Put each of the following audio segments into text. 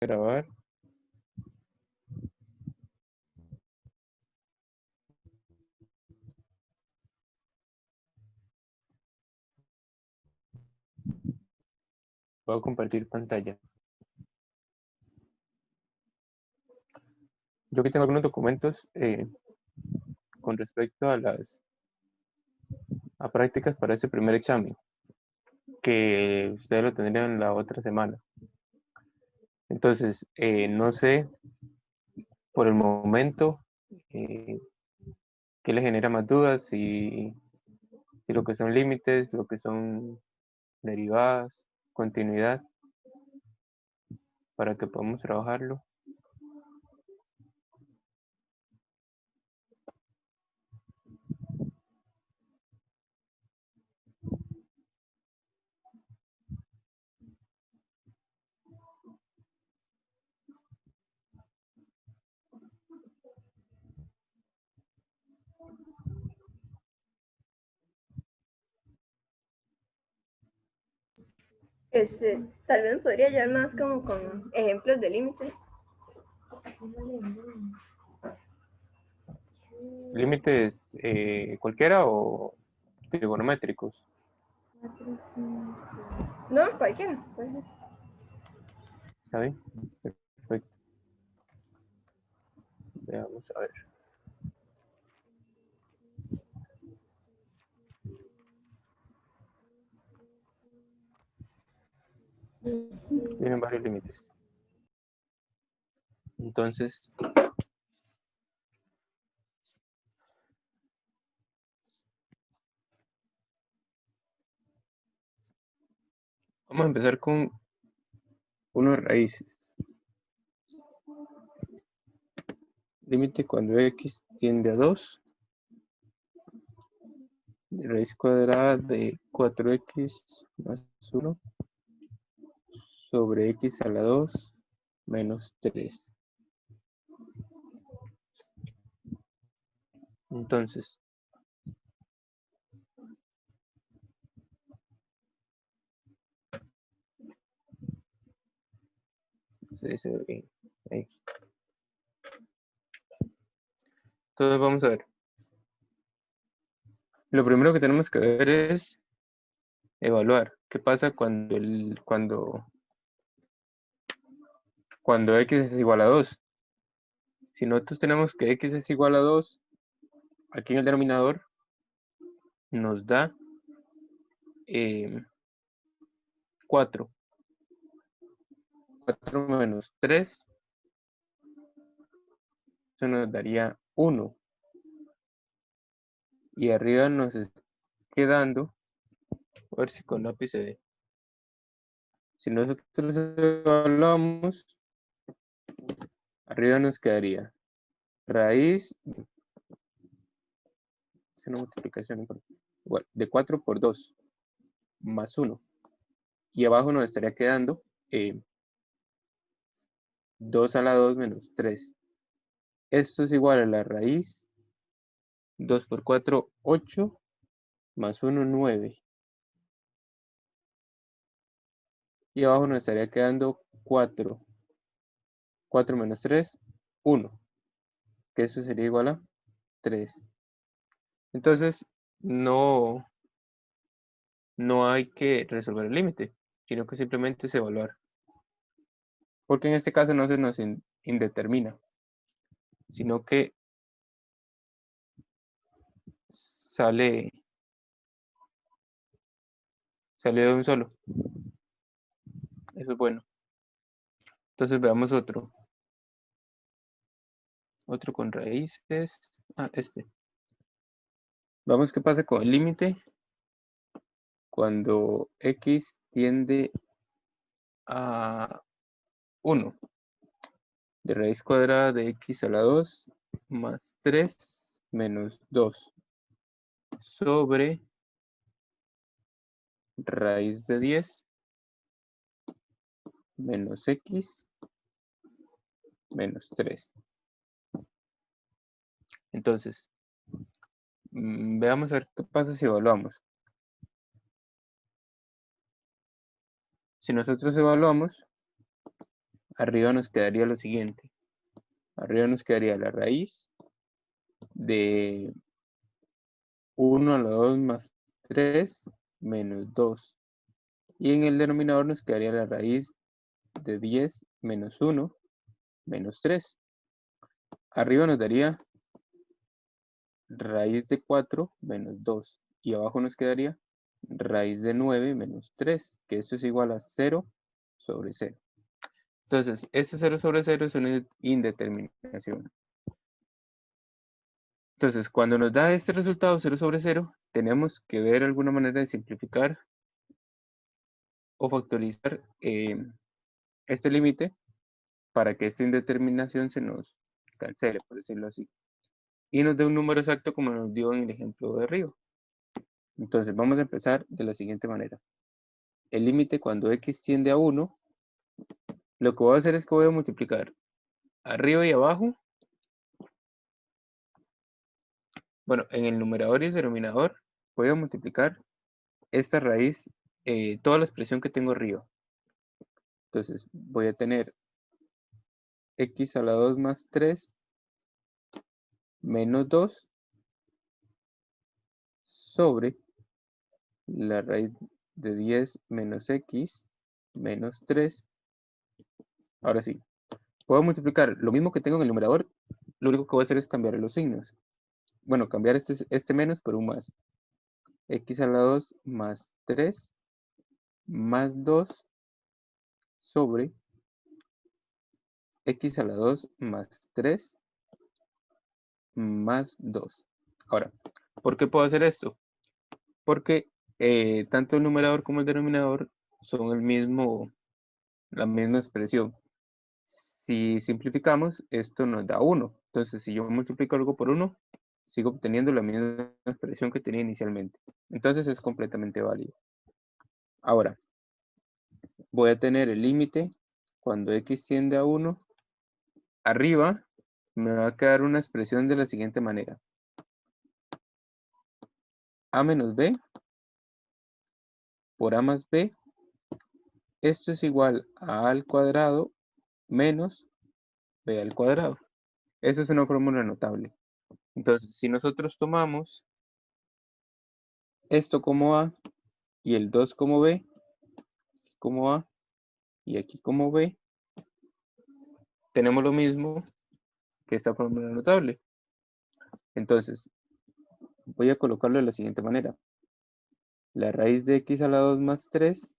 grabar. Voy a compartir pantalla. Yo aquí tengo algunos documentos con respecto a prácticas para este primer examen, que ustedes lo tendrían la otra semana. Entonces, no sé por el momento qué le genera más dudas, si lo que son límites, lo que son derivadas, continuidad, para que podamos trabajarlo. Tal vez podría llevar más como con ejemplos de límites. ¿Límites cualquiera o trigonométricos? No, cualquiera. ¿Está bien? Perfecto. Veamos a ver. Tienen varios límites. Entonces, vamos a empezar con unos raíces. Límite cuando x tiende a 2. Raíz cuadrada de 4x más 1 sobre x a la 2 menos 3. Entonces, se dice bien. Ahí. Entonces vamos a ver. Lo primero que tenemos que ver es evaluar qué pasa cuando x es igual a 2. Si nosotros tenemos que x es igual a 2, aquí en el denominador nos da 4. 4 menos 3, eso nos daría 1. Y arriba nos está quedando, a ver si con lápiz se ve. Si nosotros evaluamos, arriba nos quedaría raíz, es una multiplicación igual, de 4 por 2 más 1. Y abajo nos estaría quedando 2 a la 2 menos 3. Esto es igual a la raíz 2 por 4, 8, más 1, 9. Y abajo nos estaría quedando 4. 4 menos 3, 1. Que eso sería igual a 3. Entonces, no hay que resolver el límite, sino que simplemente es evaluar. Porque en este caso no se nos indetermina, sino que sale de un solo. Eso es bueno. Entonces veamos otro. Otro con raíces. Este. Vamos qué pasa con el límite cuando x tiende a 1. De raíz cuadrada de x a la 2 más 3 menos 2 sobre raíz de 10 menos x menos 3. Entonces, veamos a ver qué pasa si evaluamos. Si nosotros evaluamos, arriba nos quedaría lo siguiente. Arriba nos quedaría la raíz de 1 a la 2 más 3 menos 2. Y en el denominador nos quedaría la raíz de 10 menos 1 menos 3. Arriba nos daría raíz de 4 menos 2. Y abajo nos quedaría raíz de 9 menos 3, que esto es igual a 0 sobre 0. Entonces, este 0 sobre 0 es una indeterminación. Entonces, cuando nos da este resultado 0 sobre 0, tenemos que ver alguna manera de simplificar o factorizar este límite para que esta indeterminación se nos cancele, por decirlo así. Y nos dé un número exacto como nos dio en el ejemplo de arriba. Entonces, vamos a empezar de la siguiente manera. El límite cuando x tiende a 1, lo que voy a hacer es que voy a multiplicar arriba y abajo. Bueno, en el numerador y el denominador voy a multiplicar esta raíz, toda la expresión que tengo arriba. Entonces voy a tener x a la 2 más 3 menos 2 sobre la raíz de 10 menos x menos 3. Ahora sí, puedo multiplicar lo mismo que tengo en el numerador, lo único que voy a hacer es cambiar los signos. Bueno, cambiar este menos por un más. X a la 2 más 3 más 2 sobre x a la 2 más 3 más 2. Ahora, ¿por qué puedo hacer esto? Porque tanto el numerador como el denominador son la misma expresión. Si simplificamos, esto nos da 1. Entonces, si yo multiplico algo por 1, sigo obteniendo la misma expresión que tenía inicialmente. Entonces, es completamente válido. Ahora, voy a tener el límite cuando x tiende a 1. Arriba me va a quedar una expresión de la siguiente manera. A menos b por a más b. Esto es igual a al cuadrado menos b al cuadrado. Eso es una fórmula notable. Entonces, si nosotros tomamos esto como a y el 2 como b, como a y aquí como b, tenemos lo mismo que esta fórmula notable. Entonces, voy a colocarlo de la siguiente manera. La raíz de x a la 2 más 3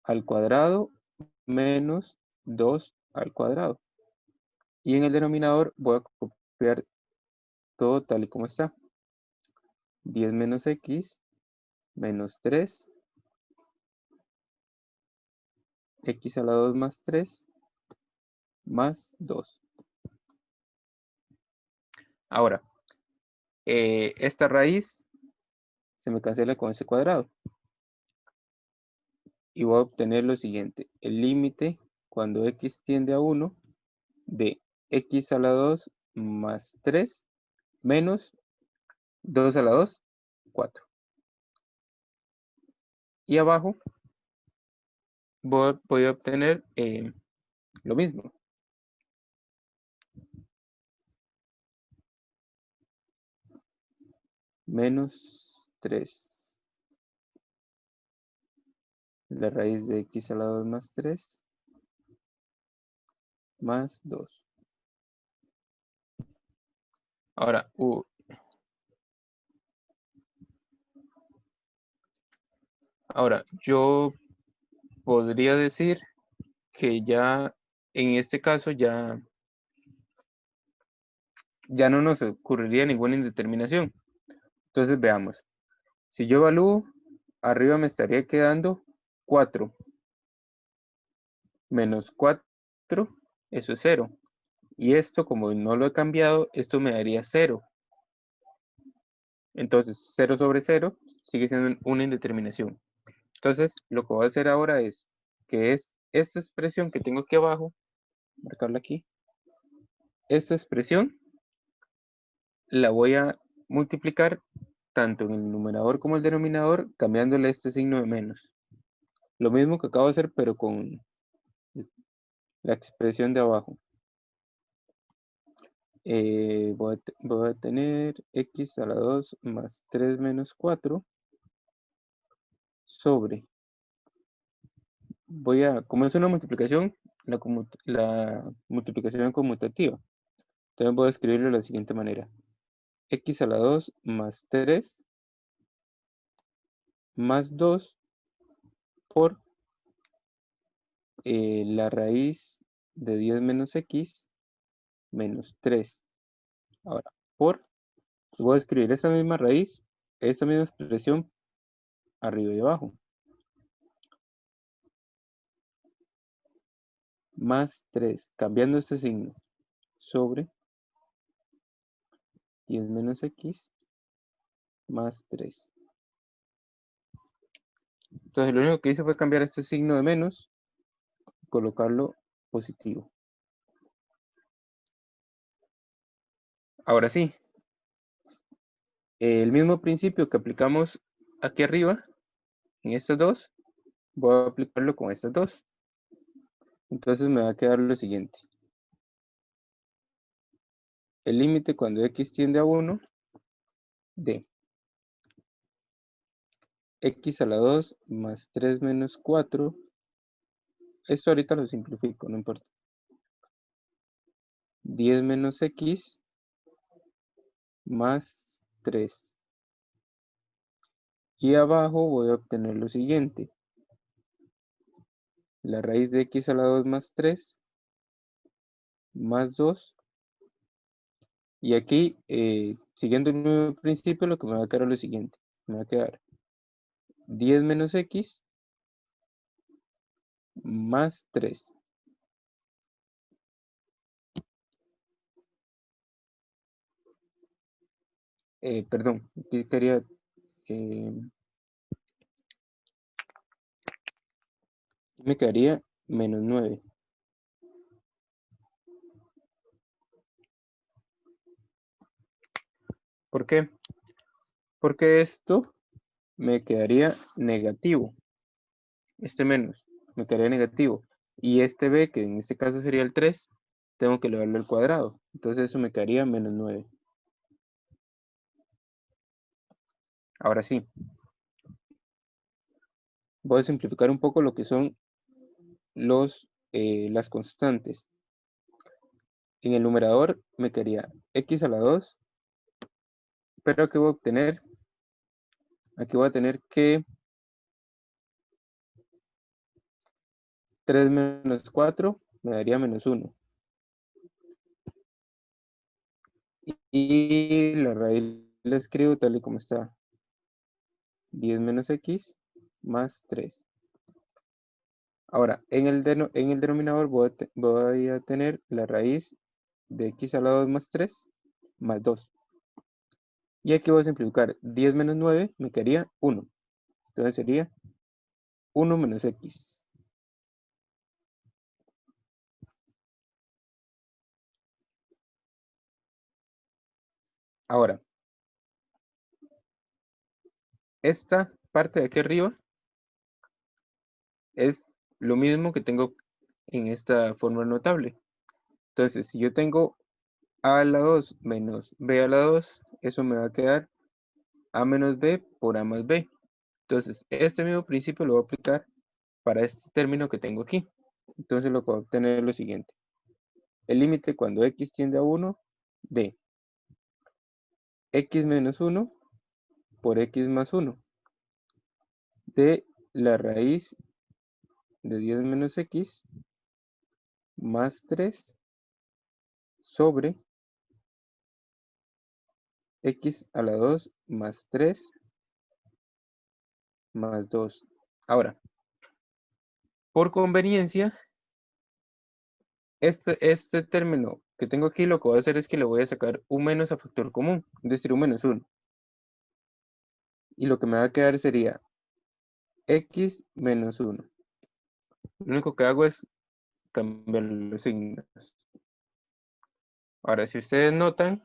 al cuadrado menos 2 al cuadrado. Y en el denominador voy a copiar todo tal y como está. 10 menos x menos 3, x a la 2 más 3, más 2. Ahora, esta raíz se me cancela con ese cuadrado. Y voy a obtener lo siguiente. El límite cuando x tiende a 1 de x a la 2 más 3 menos 2 a la 2, 4. Y abajo voy a obtener lo mismo. Menos 3. La raíz de x a la 2 más 3 más 2. Ahora, yo podría decir que ya en este caso ya no nos ocurriría ninguna indeterminación. Entonces veamos. Si yo evalúo, arriba me estaría quedando 4 menos 4, eso es 0. Y esto, como no lo he cambiado, esto me daría 0. Entonces, 0 sobre 0 sigue siendo una indeterminación. Entonces, lo que voy a hacer ahora es que es esta expresión que tengo aquí abajo, marcarla aquí, esta expresión la voy a multiplicar tanto en el numerador como el denominador, cambiándole este signo de menos. Lo mismo que acabo de hacer, pero con la expresión de abajo. Voy a tener x a la 2 más 3 menos 4 sobre, como es una multiplicación, la multiplicación conmutativa. Entonces voy a escribirlo de la siguiente manera. X a la 2 más 3 más 2 por la raíz de 10 menos x menos 3. Ahora, voy a escribir esa misma raíz, esta misma expresión arriba y abajo. Más 3, cambiando este signo, sobre 10 menos x más 3. Entonces lo único que hice fue cambiar este signo de menos y colocarlo positivo. Ahora sí, el mismo principio que aplicamos aquí arriba, en estas dos, voy a aplicarlo con estas dos. Entonces me va a quedar lo siguiente. El límite cuando x tiende a 1 de x a la 2 más 3 menos 4. Esto ahorita lo simplifico, no importa. 10 menos x más 3. Y abajo voy a obtener lo siguiente. La raíz de x a la 2 más 3 más 2. Y aquí, siguiendo el mismo principio, lo que me va a quedar es lo siguiente. Me va a quedar 10 menos x más 3. Perdón, aquí quería... me quedaría menos 9. ¿Por qué? Porque esto me quedaría negativo. Este menos me quedaría negativo. Y este b, que en este caso sería el 3, tengo que elevarlo al cuadrado. Entonces eso me quedaría menos 9. Ahora sí. Voy a simplificar un poco lo que son las constantes. En el numerador me quedaría x a la 2, pero ¿qué voy a obtener? Aquí voy a tener que 3 menos 4 me daría menos 1. Y la raíz la escribo tal y como está. 10 menos x más 3. Ahora, en el denominador voy a tener la raíz de x a la 2 más 3 más 2. Y aquí voy a simplificar. 10 menos 9 me quedaría 1. Entonces sería 1 menos x. Ahora, esta parte de aquí arriba es lo mismo que tengo en esta fórmula notable. Entonces, si yo tengo a a la 2 menos b a la 2, eso me va a quedar a menos b por a más b. Entonces, este mismo principio lo voy a aplicar para este término que tengo aquí. Entonces, lo que voy a obtener es lo siguiente. El límite cuando x tiende a 1 de x menos 1 por x más 1 de la raíz de 10 menos x más 3 sobre x a la 2 más 3 más 2. Ahora, por conveniencia, este término que tengo aquí, lo que voy a hacer es que le voy a sacar un menos a factor común, es decir, un menos 1. Y lo que me va a quedar sería x menos 1. Lo único que hago es cambiar los signos. Ahora, si ustedes notan,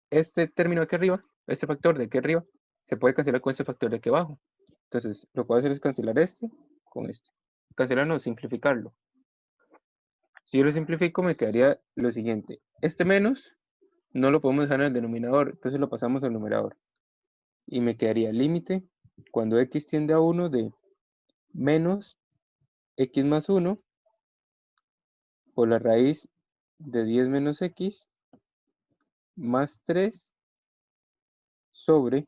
este término de aquí arriba, este factor de aquí arriba, se puede cancelar con este factor de aquí abajo. Entonces, lo que voy a hacer es cancelar este con este. cancelar no, simplificarlo. Si yo lo simplifico, me quedaría lo siguiente. Este menos no lo podemos dejar en el denominador, entonces lo pasamos al numerador. Y me quedaría el límite cuando x tiende a 1 de menos x más 1 por la raíz de 10 menos x más 3 sobre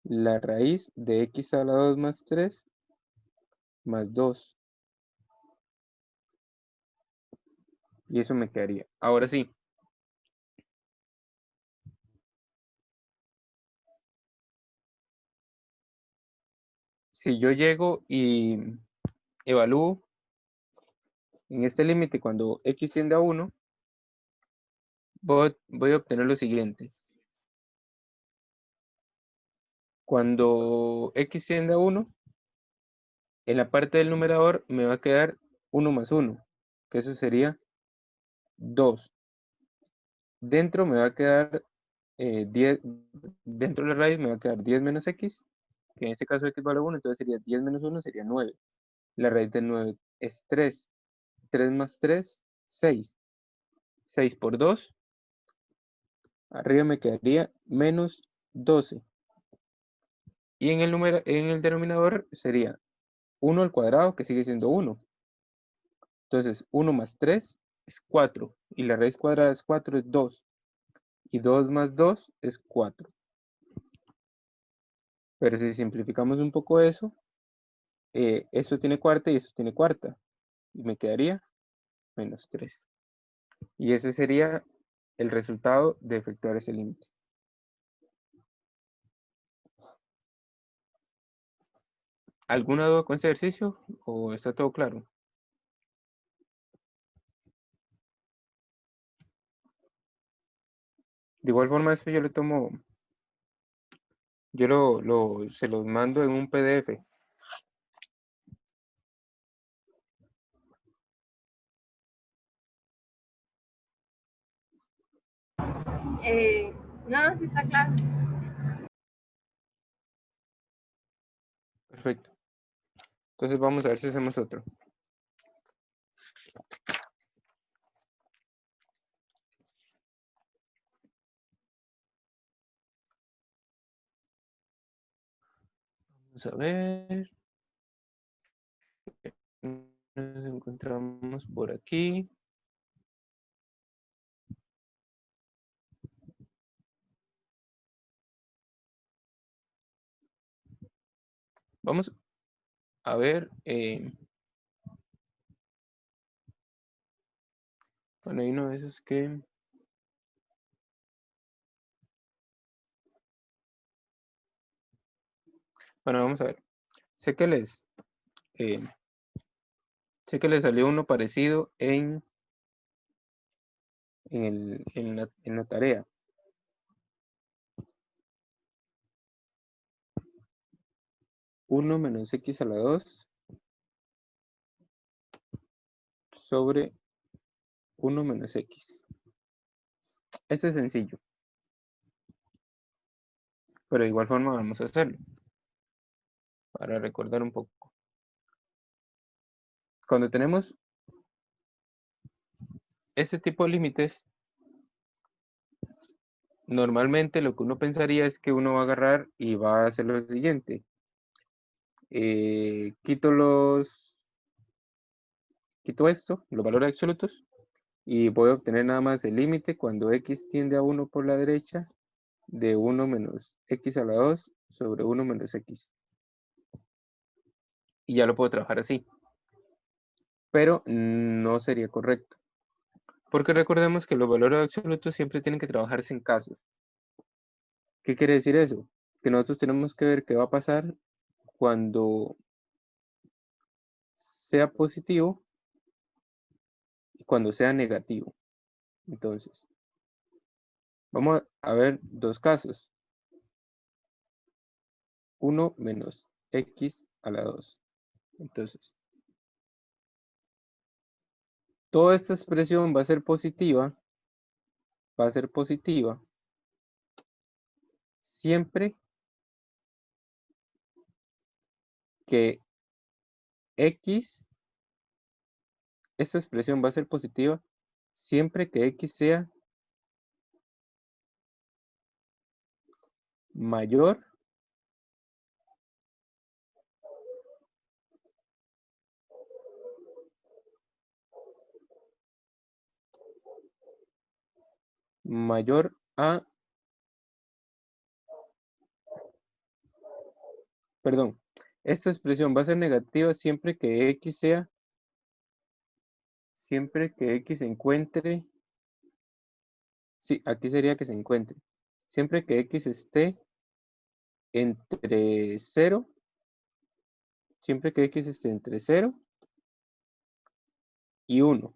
la raíz de x a la 2 más 3 más 2. Y eso me quedaría. Ahora sí. Si yo llego y evalúo en este límite cuando x tiende a 1, voy a obtener lo siguiente. Cuando x tiende a 1, en la parte del numerador me va a quedar 1 más 1, que eso sería 2. Dentro me va a quedar 10, dentro de la raíz me va a quedar 10 menos x, que en este caso x vale 1, entonces sería 10 menos 1, sería 9. La raíz de 9 es 3. 3 más 3, 6. 6 por 2, arriba me quedaría menos 12. Y en el denominador sería 1 al cuadrado, que sigue siendo 1. Entonces, 1 más 3 es 4. Y la raíz cuadrada es 4, es 2. Y 2 más 2 es 4. Pero si simplificamos un poco eso, esto tiene cuarta y esto tiene cuarta. Y me quedaría menos 3. Y ese sería el resultado de efectuar ese límite. ¿Alguna duda con este ejercicio o está todo claro? De igual forma, esto yo lo tomo, yo se los mando en un PDF. No, sí está claro. Perfecto. Entonces vamos a ver si hacemos otro. Vamos a ver. Nos encontramos por aquí. Vamos a ver. Bueno, hay uno de esos que... Bueno, vamos a ver. Sé que les, eh, sé que les salió uno parecido en la tarea. Uno menos x a la 2 sobre 1 menos x. Este es sencillo. Pero de igual forma vamos a hacerlo. Para recordar un poco. Cuando tenemos este tipo de límites, normalmente lo que uno pensaría es que uno va a agarrar y va a hacer lo siguiente. Quito esto, los valores absolutos, y voy a obtener nada más el límite cuando x tiende a 1 por la derecha de 1 menos x a la 2 sobre 1 menos x. Y ya lo puedo trabajar así. Pero no sería correcto. Porque recordemos que los valores absolutos siempre tienen que trabajarse en casos. ¿Qué quiere decir eso? Que nosotros tenemos que ver qué va a pasar cuando sea positivo y cuando sea negativo. Entonces, vamos a ver dos casos. 1 menos x a la 2. Entonces, toda esta expresión va a ser positiva siempre que x, esta expresión va a ser positiva siempre que x sea mayor a, perdón, esta expresión va a ser negativa siempre que x se encuentre, sí, aquí sería que se encuentre, siempre que x esté entre 0, siempre que x esté entre 0 y 1.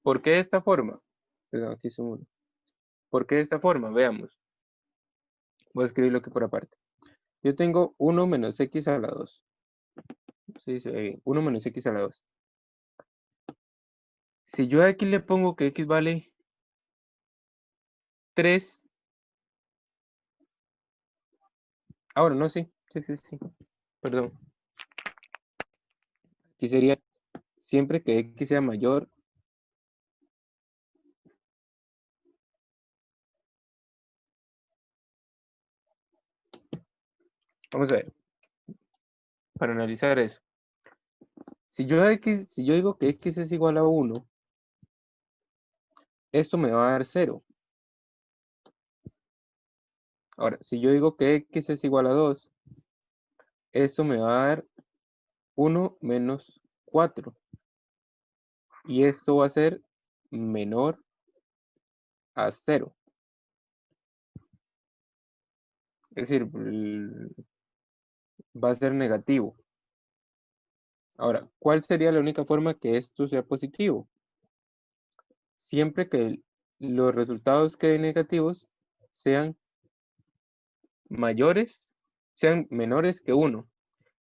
¿Por qué de esta forma? Perdón, aquí es un 1. ¿Por qué de esta forma? Veamos. Voy a escribirlo aquí por aparte. Yo tengo 1 menos x a la 2. Sí, se ve bien. 1 menos x a la 2. Si yo aquí le pongo que x vale 3. Ahora no, sí. Sí. Perdón. Aquí sería siempre que x sea mayor Vamos a ver, para analizar eso. Si yo digo que x es igual a 1, esto me va a dar 0. Ahora, si yo digo que x es igual a 2, esto me va a dar 1 menos 4. Y esto va a ser menor a 0. Es decir, va a ser negativo. Ahora, ¿cuál sería la única forma que esto sea positivo? Siempre que los resultados que den negativos sean sean menores que 1.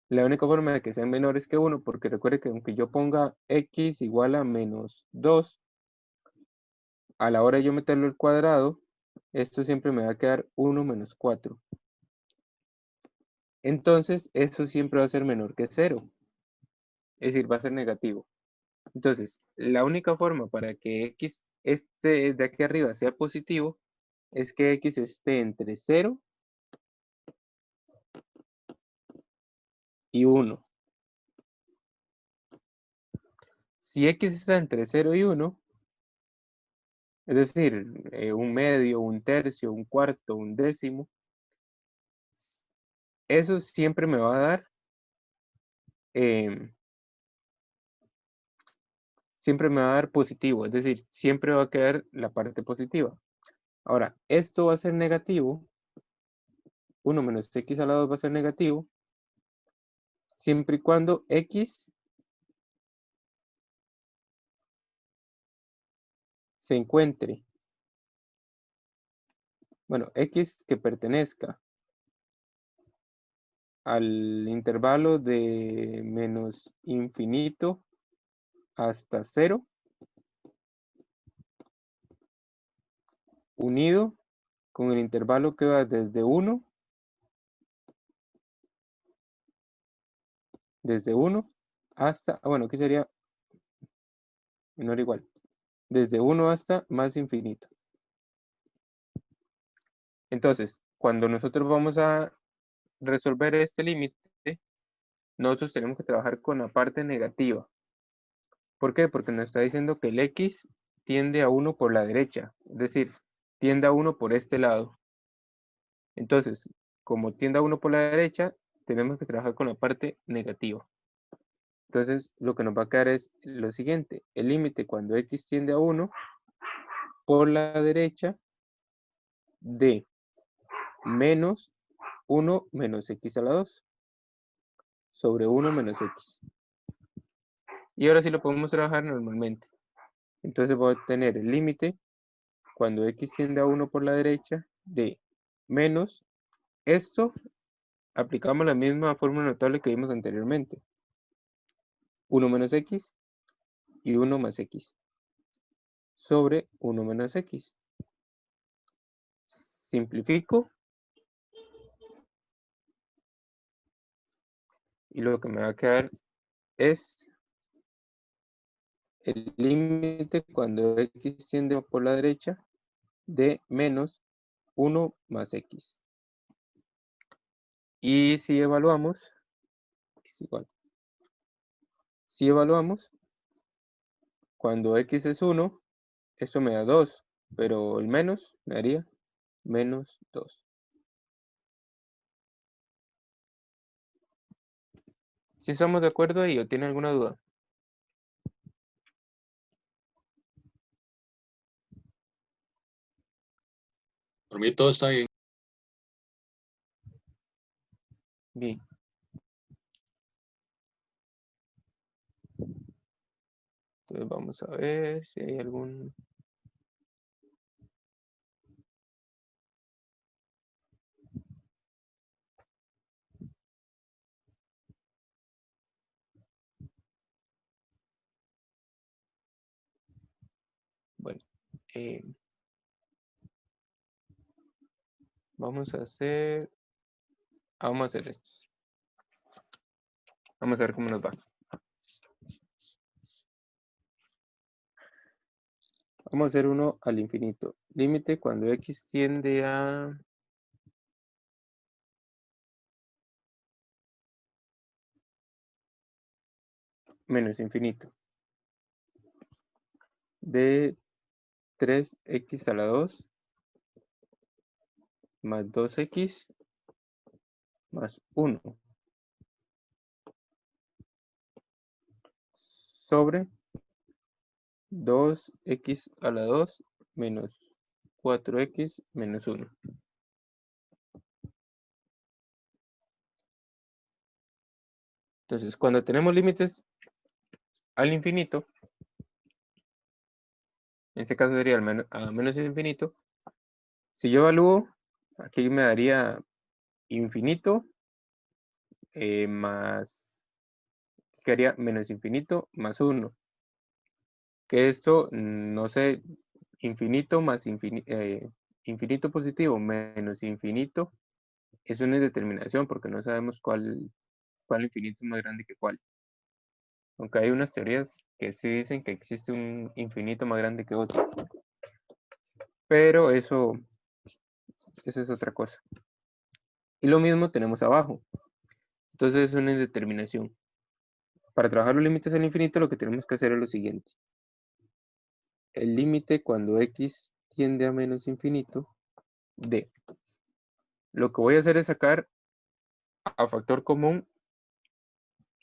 La única forma de que sean menores que 1, porque recuerde que aunque yo ponga x igual a menos 2, a la hora de yo meterlo al cuadrado, esto siempre me va a quedar 1 menos 4. Entonces, eso siempre va a ser menor que 0. Es decir, va a ser negativo. Entonces, la única forma para que x este de aquí arriba sea positivo es que x esté entre 0 y 1. Si x está entre 0 y 1, es decir, un medio, un tercio, un cuarto, un décimo, eso siempre me va a dar, siempre me va a dar positivo, es decir, siempre va a quedar la parte positiva. Ahora, esto va a ser negativo, 1 menos x a la 2 va a ser negativo, siempre y cuando x se encuentre, bueno, x que pertenezca al intervalo de menos infinito hasta 0, unido con el intervalo que va desde 1 hasta, bueno, aquí sería menor o igual, desde 1 hasta más infinito. Entonces, cuando nosotros vamos a resolver este límite, nosotros tenemos que trabajar con la parte negativa. ¿Por qué? Porque nos está diciendo que el x tiende a 1 por la derecha, es decir, tiende a 1 por este lado. Entonces, como tiende a 1 por la derecha, tenemos que trabajar con la parte negativa. Entonces, lo que nos va a quedar es lo siguiente. El límite cuando x tiende a 1 por la derecha de menos 1 menos x a la 2 sobre 1 menos x. Y ahora sí lo podemos trabajar normalmente. Entonces voy a tener el límite cuando x tiende a 1 por la derecha de menos, esto aplicamos la misma fórmula notable que vimos anteriormente. 1 menos x y 1 más x sobre 1 menos x. Simplifico Y lo que me va a quedar es el límite cuando x tiende por la derecha de menos 1 más x. Y si evaluamos, es igual. Si evaluamos, cuando x es 1, esto me da 2, pero el menos me daría menos 2. ¿Sí estamos de acuerdo ahí o tiene alguna duda? Por mí todo está bien. Bien. Entonces vamos a ver si hay algún... Bueno, vamos a hacer esto. Vamos a ver cómo nos va. Vamos a hacer uno al infinito. Límite cuando x tiende a menos infinito. De 3x a la 2 más 2x más 1 sobre 2x a la 2 menos 4x menos 1. Entonces, cuando tenemos límites al infinito, en este caso sería a menos infinito, si yo evalúo, aquí me daría infinito más, que haría menos infinito más 1. Que esto, no sé, infinito más infinito positivo menos infinito es una indeterminación porque no sabemos cuál infinito es más grande que cuál. Aunque hay unas teorías que sí dicen que existe un infinito más grande que otro. Pero eso es otra cosa. Y lo mismo tenemos abajo. Entonces es una indeterminación. Para trabajar los límites al infinito lo que tenemos que hacer es lo siguiente. El límite cuando x tiende a menos infinito de. Lo que voy a hacer es sacar a factor común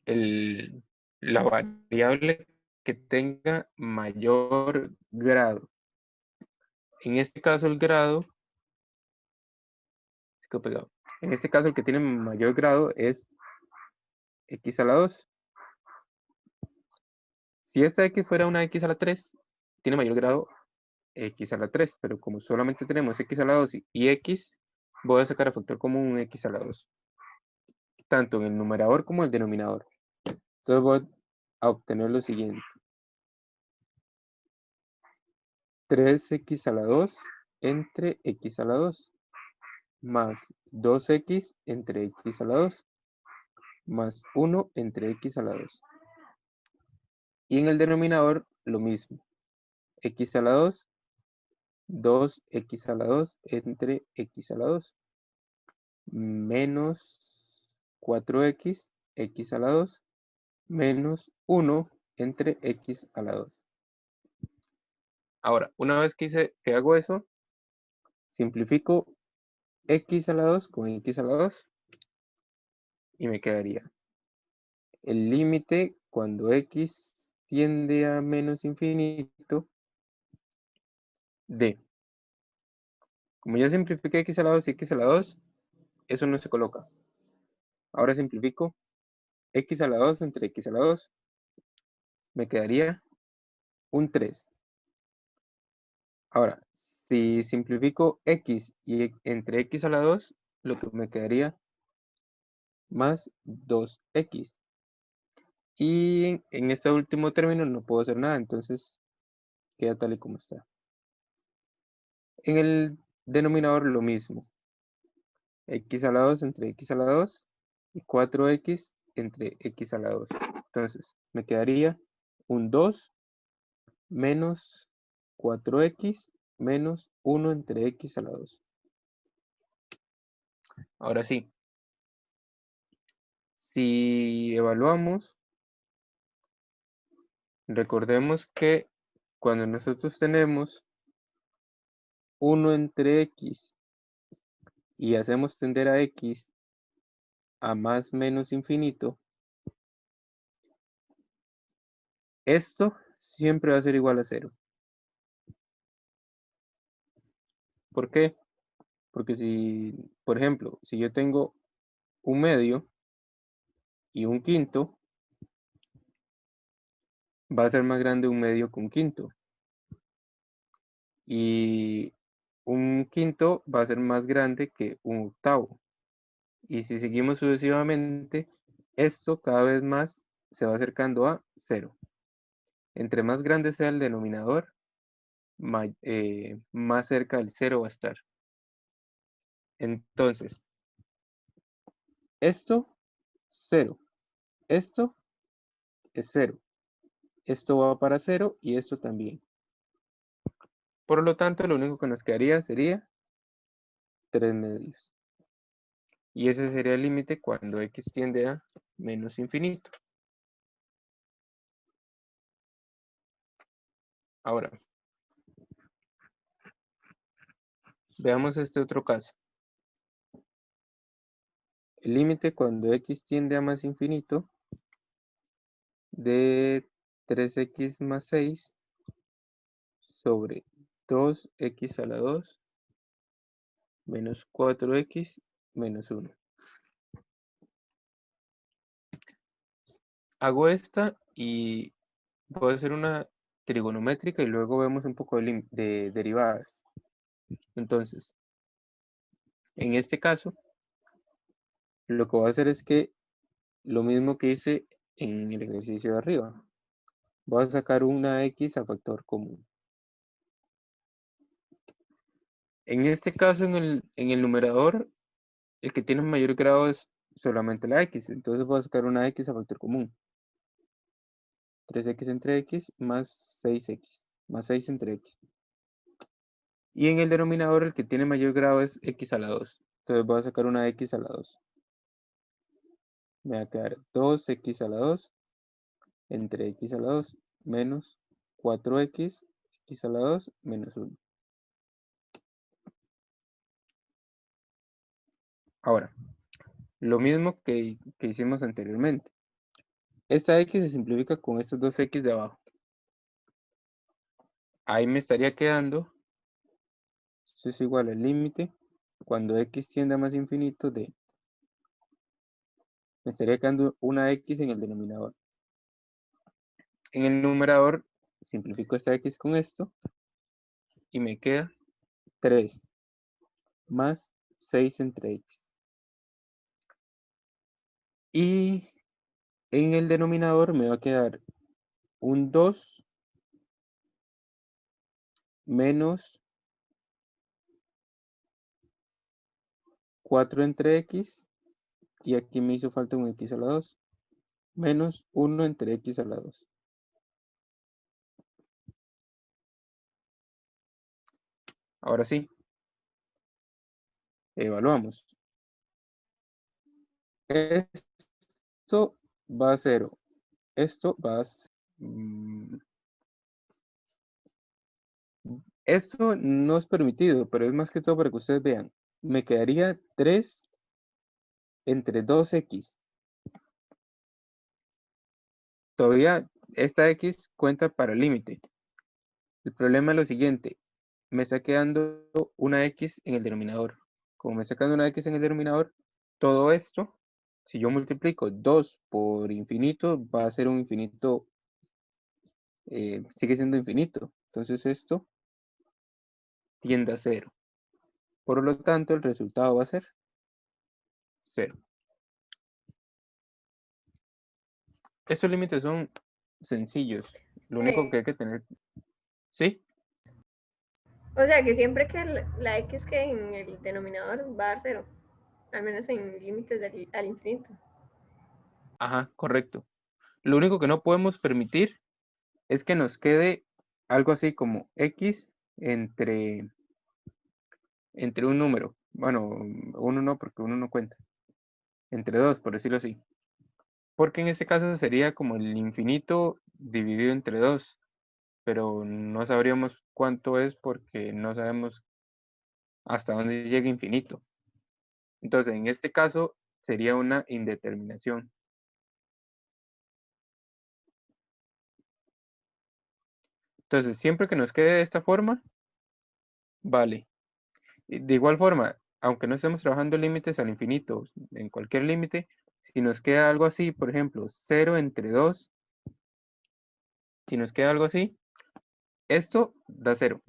la variable que tenga mayor grado. En este caso el grado, en este caso el que tiene mayor grado es x a la 2. Si esta x fuera una x a la 3, tiene mayor grado x a la 3, pero como solamente tenemos x a la 2 y x, voy a sacar a factor común un x a la 2, tanto en el numerador como en el denominador. Entonces voy a obtener lo siguiente. 3x a la 2 entre x a la 2 más 2x entre x a la 2 más 1 entre x a la 2. Y en el denominador lo mismo. X a la 2, 2x a la 2 entre x a la 2 menos 4x, x a la 2 menos 1 entre x a la 2. Ahora, una vez que hago eso, simplifico x a la 2 con x a la 2 y me quedaría el límite cuando x tiende a menos infinito de. Como ya simplifiqué x a la 2 y x a la 2, eso no se coloca. Ahora simplifico x a la 2 entre x a la 2. Me quedaría un 3. Ahora, si simplifico x y entre x a la 2, lo que me quedaría más 2x. Y en este último término no puedo hacer nada, entonces queda tal y como está. En el denominador lo mismo. X a la 2 entre x a la 2 y 4x entre x a la 2. Entonces, me quedaría un 2 menos 4x menos 1 entre x a la 2. Ahora sí, si evaluamos, recordemos que cuando nosotros tenemos 1 entre x y hacemos tender a x a más menos infinito, esto siempre va a ser igual a 0. ¿Por qué? Porque si, por ejemplo, si yo tengo un medio y un quinto, va a ser más grande un medio que un quinto. Y un quinto va a ser más grande que un octavo. Y si seguimos sucesivamente, esto cada vez más se va acercando a 0. Entre más grande sea el denominador, más cerca del 0 va a estar. Entonces, esto, 0. Esto es 0. Esto va para 0 y esto también. Por lo tanto, lo único que nos quedaría sería 3 medios. Y ese sería el límite cuando x tiende a menos infinito. Ahora, veamos este otro caso. El límite cuando x tiende a más infinito de 3x más 6 sobre 2x a la 2 menos 4x menos 1. Hago esta y voy a hacer una trigonométrica y luego vemos un poco de derivadas. Entonces, en este caso, lo que voy a hacer es que lo mismo que hice en el ejercicio de arriba. Voy a sacar una x a factor común. En este caso, en el numerador, el que tiene mayor grado es solamente la x. Entonces voy a sacar una x a factor común. 3x entre x más 6x. Más 6 entre x. Y en el denominador, el que tiene mayor grado es x a la 2. Entonces voy a sacar una x a la 2. Me va a quedar 2x a la 2 entre x a la 2 menos 4x x a la 2 menos 1. Ahora, lo mismo que hicimos anteriormente. Esta x se simplifica con estos dos x de abajo. Ahí me estaría quedando, esto es igual al límite, cuando x tiende a más infinito de, me estaría quedando una x en el denominador. En el numerador, simplifico esta x con esto, y me queda 3 más 6 entre x. Y en el denominador me va a quedar un 2 menos 4 entre x, y aquí me hizo falta un x a la 2, menos 1 entre x a la 2. Ahora sí, evaluamos. Esto va a 0. Esto va a... Esto no es permitido, pero es más que todo para que ustedes vean. Me quedaría 3 entre 2x. Todavía esta x cuenta para el límite. El problema es lo siguiente. Me está quedando una x en el denominador. Como me está quedando una x en el denominador, todo esto, si yo multiplico 2 por infinito, va a ser un infinito, sigue siendo infinito. Entonces esto tiende a 0. Por lo tanto, el resultado va a ser 0. Estos límites son sencillos. Lo único que hay que tener... ¿Sí? O sea que siempre que la x que en el denominador va a dar 0, al menos en límites al infinito. Ajá, correcto. Lo único que no podemos permitir es que nos quede algo así como X entre un número. Bueno, uno no, porque uno no cuenta. Entre dos, por decirlo así. Porque en este caso sería como el infinito dividido entre dos. Pero no sabríamos cuánto es porque no sabemos hasta dónde llega infinito. Entonces, en este caso sería una indeterminación. Entonces, siempre que nos quede de esta forma, vale. De igual forma, aunque no estemos trabajando límites al infinito, en cualquier límite, si nos queda algo así, por ejemplo, 0 entre 2, si nos queda algo así, esto da 0.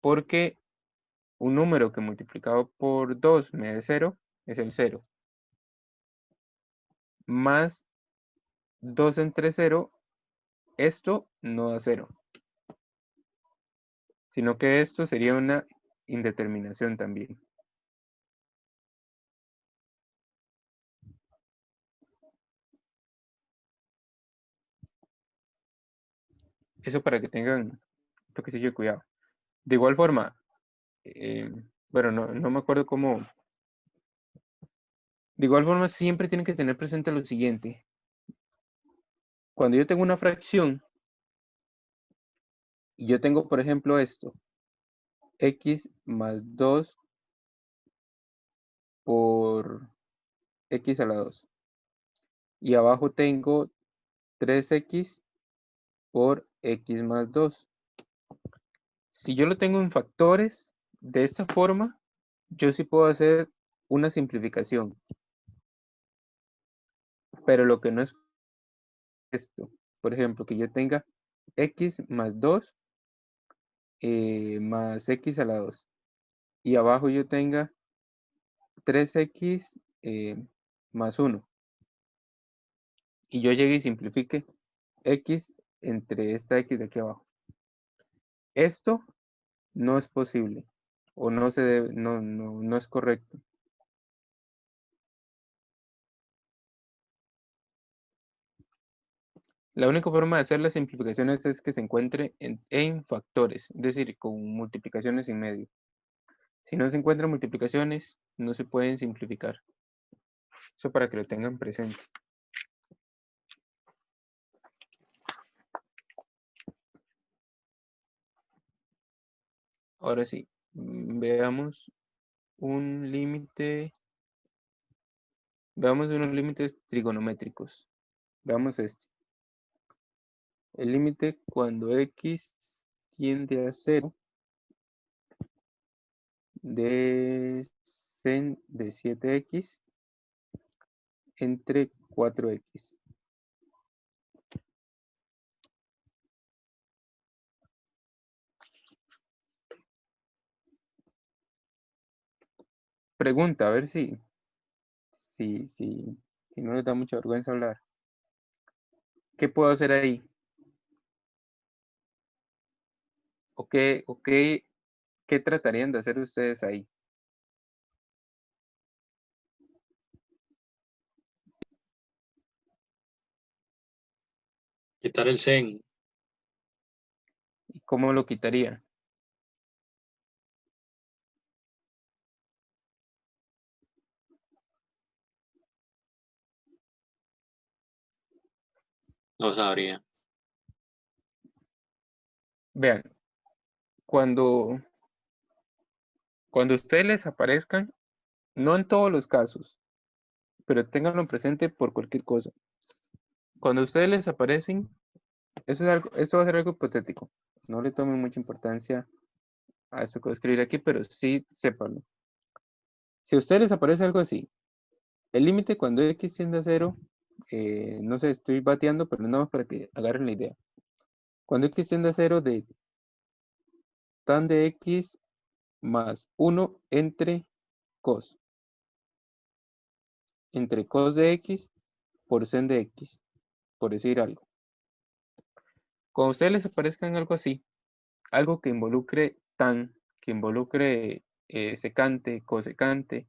Porque un número que multiplicado por 2 me dé 0 es el 0. Más 2 entre 0, esto no da 0. Sino que esto sería una indeterminación también. Eso para que tengan un toquecillo de cuidado. De igual forma, bueno, no me acuerdo cómo. De igual forma, siempre tienen que tener presente lo siguiente. Cuando yo tengo una fracción, y yo tengo, por ejemplo, esto, x más 2 por x a la 2. Y abajo tengo 3x por x más 2. Si yo lo tengo en factores, de esta forma, yo sí puedo hacer una simplificación. Pero lo que no es esto, por ejemplo, que yo tenga x más 2 más x a la 2. Y abajo yo tenga 3x más 1. Y yo llegue y simplifique x entre esta x de aquí abajo. Esto no es posible. O no se debe, no es correcto. La única forma de hacer las simplificaciones es que se encuentre en factores, es decir, con multiplicaciones en medio. Si no se encuentran multiplicaciones, no se pueden simplificar. Eso para que lo tengan presente. Ahora sí, veamos un límite. Veamos unos límites trigonométricos. Veamos este. El límite cuando x tiende a 0 de sen de 7x entre 4x. Pregunta, a ver si no les da mucha vergüenza hablar. ¿Qué puedo hacer ahí? ¿Qué tratarían de hacer ustedes ahí? Quitar el sen. ¿Y cómo lo quitaría? No sabría. Vean, cuando ustedes les aparezcan, no en todos los casos, pero ténganlo presente por cualquier cosa. Cuando ustedes les aparecen, esto va a ser algo hipotético. No le tomen mucha importancia a esto que voy a escribir aquí, pero sí sépanlo. Si a ustedes les aparece algo así, el límite cuando x tiende a 0, no sé, estoy bateando, pero no para que agarren la idea. Cuando x tiende a 0 de tan de x más 1 entre cos de x por sen de x, por decir algo. Cuando a ustedes les aparezcan algo así, algo que involucre tan, que involucre secante, cosecante,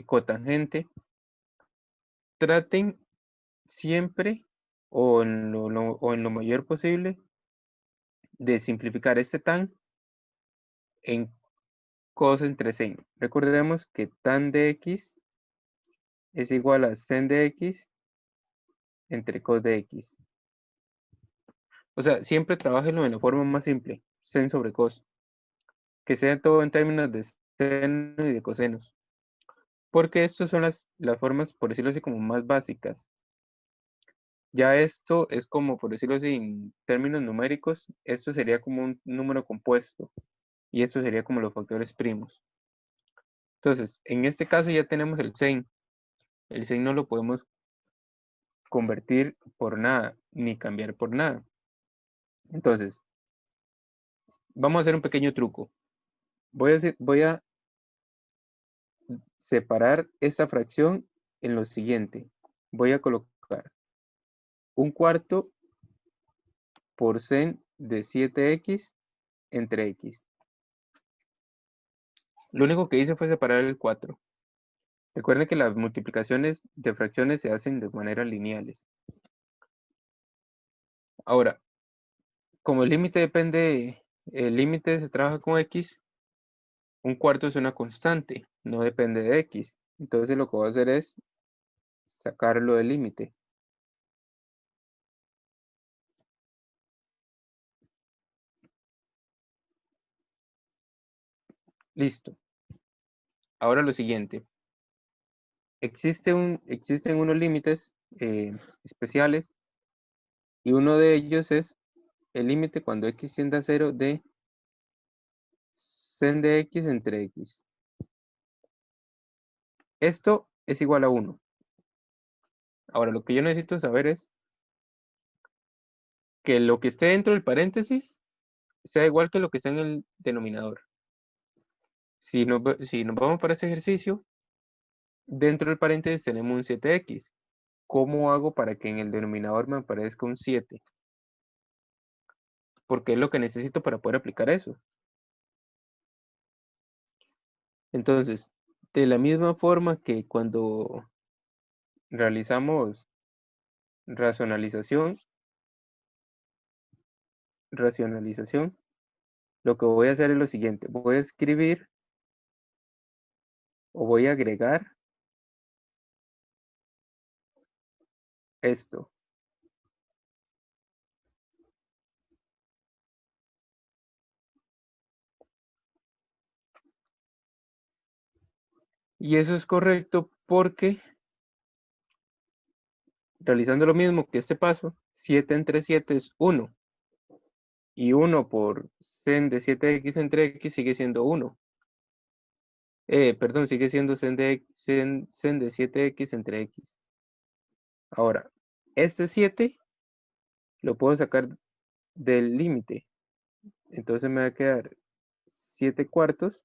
cotangente, traten siempre o en lo mayor posible de simplificar este tan en cos entre sen. Recordemos que tan de x es igual a sen de x entre cos de x. O sea, siempre trabájenlo en la forma más simple, sen sobre cos. Que sea todo en términos de seno y de cosenos. Porque estas son las formas, por decirlo así, como más básicas. Ya esto es como, por decirlo así, en términos numéricos, esto sería como un número compuesto. Y esto sería como los factores primos. Entonces, en este caso ya tenemos el sen. El sen no lo podemos convertir por nada, ni cambiar por nada. Entonces, vamos a hacer un pequeño truco. Voy a separar esta fracción en lo siguiente. Voy a colocar un cuarto por sen de 7x entre x. Lo único que hice fue separar el 4. Recuerden que las multiplicaciones de fracciones se hacen de manera lineales. Ahora, como el límite se trabaja con x, un cuarto es una constante, no depende de x. Entonces lo que voy a hacer es sacarlo del límite. Listo. Ahora lo siguiente. Existen unos límites especiales y uno de ellos es el límite cuando x tiende a 0 de sen de x entre x. Esto es igual a 1. Ahora lo que yo necesito saber es que lo que esté dentro del paréntesis sea igual que lo que está en el denominador. Si nos vamos para ese ejercicio, dentro del paréntesis tenemos un 7x. ¿Cómo hago para que en el denominador me aparezca un 7? Porque es lo que necesito para poder aplicar eso. Entonces, de la misma forma que cuando realizamos racionalización, lo que voy a hacer es lo siguiente. Voy a escribir o voy a agregar esto. Y eso es correcto porque realizando lo mismo que este paso, 7 entre 7 es 1. Y 1 por sen de 7x entre x sigue siendo 1. Perdón, sigue siendo sen de 7x entre x. Ahora, este 7 lo puedo sacar del límite. Entonces me va a quedar 7 cuartos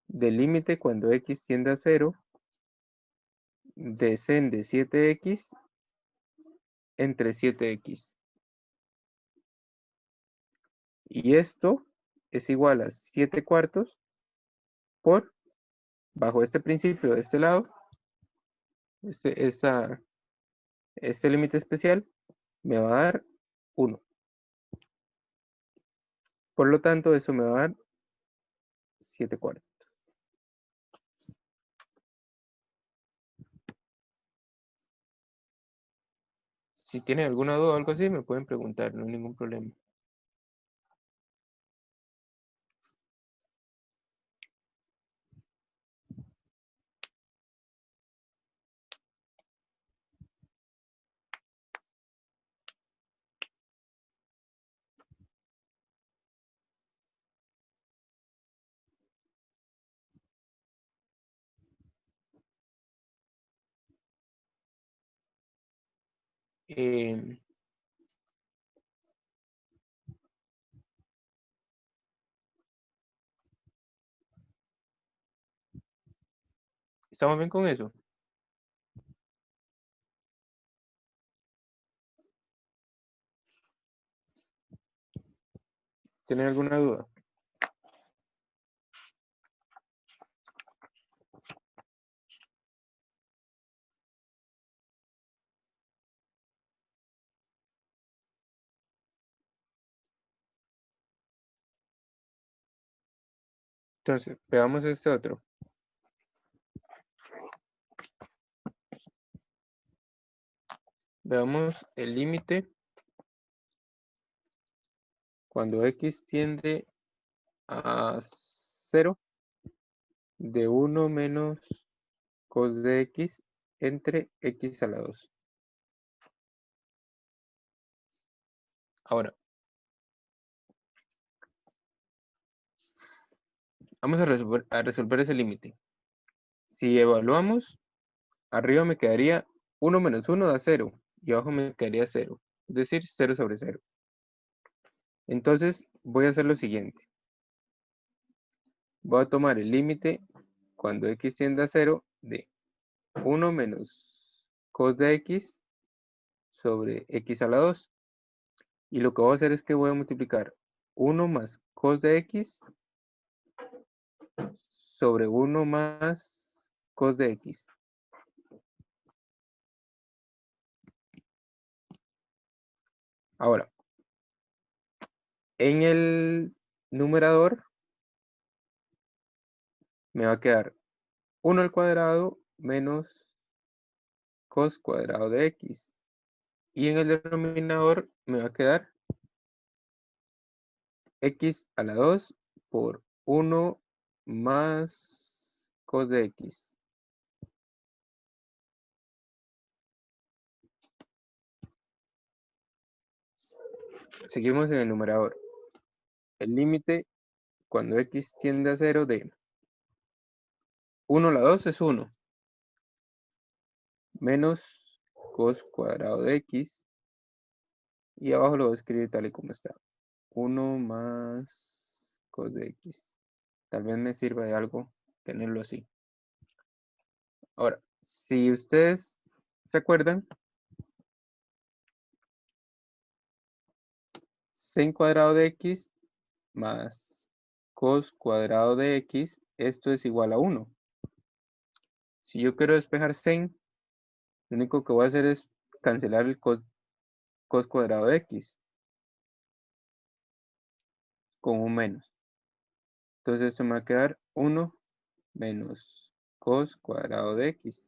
del límite cuando x tiende a 0 de sen de 7x entre 7x. Y esto es igual a 7 cuartos por, bajo este principio de este lado, este límite especial me va a dar 1. Por lo tanto, eso me va a dar 7 cuartos. Si tienen alguna duda o algo así, me pueden preguntar, no hay ningún problema. Eh, ¿Estamos bien con eso? ¿Tienen alguna duda? Entonces, veamos este otro. Veamos el límite cuando x tiende a 0 de 1 menos cos de x entre x a la 2. Ahora, vamos a resolver ese límite. Si evaluamos, arriba me quedaría 1 menos 1 da 0 y abajo me quedaría 0, es decir, 0 sobre 0. Entonces voy a hacer lo siguiente. Voy a tomar el límite cuando x tiende a 0 de 1 menos cos de x sobre x a la 2. Y lo que voy a hacer es que voy a multiplicar 1 más cos de x sobre 1 más cos de x. Ahora, en el numerador me va a quedar 1 al cuadrado menos cos cuadrado de x. Y en el denominador me va a quedar x a la 2 por 1 más cos de x. Seguimos en el numerador. El límite cuando x tiende a 0 de 1 a la 2 es 1. Menos cos cuadrado de x. Y abajo lo voy a escribir tal y como está. 1 más cos de x. Tal vez me sirva de algo tenerlo así. Ahora, si ustedes se acuerdan, sin cuadrado de x más cos cuadrado de x, esto es igual a 1. Si yo quiero despejar sin, lo único que voy a hacer es cancelar el cos cuadrado de x con un menos. Entonces esto me va a quedar 1 menos cos cuadrado de x.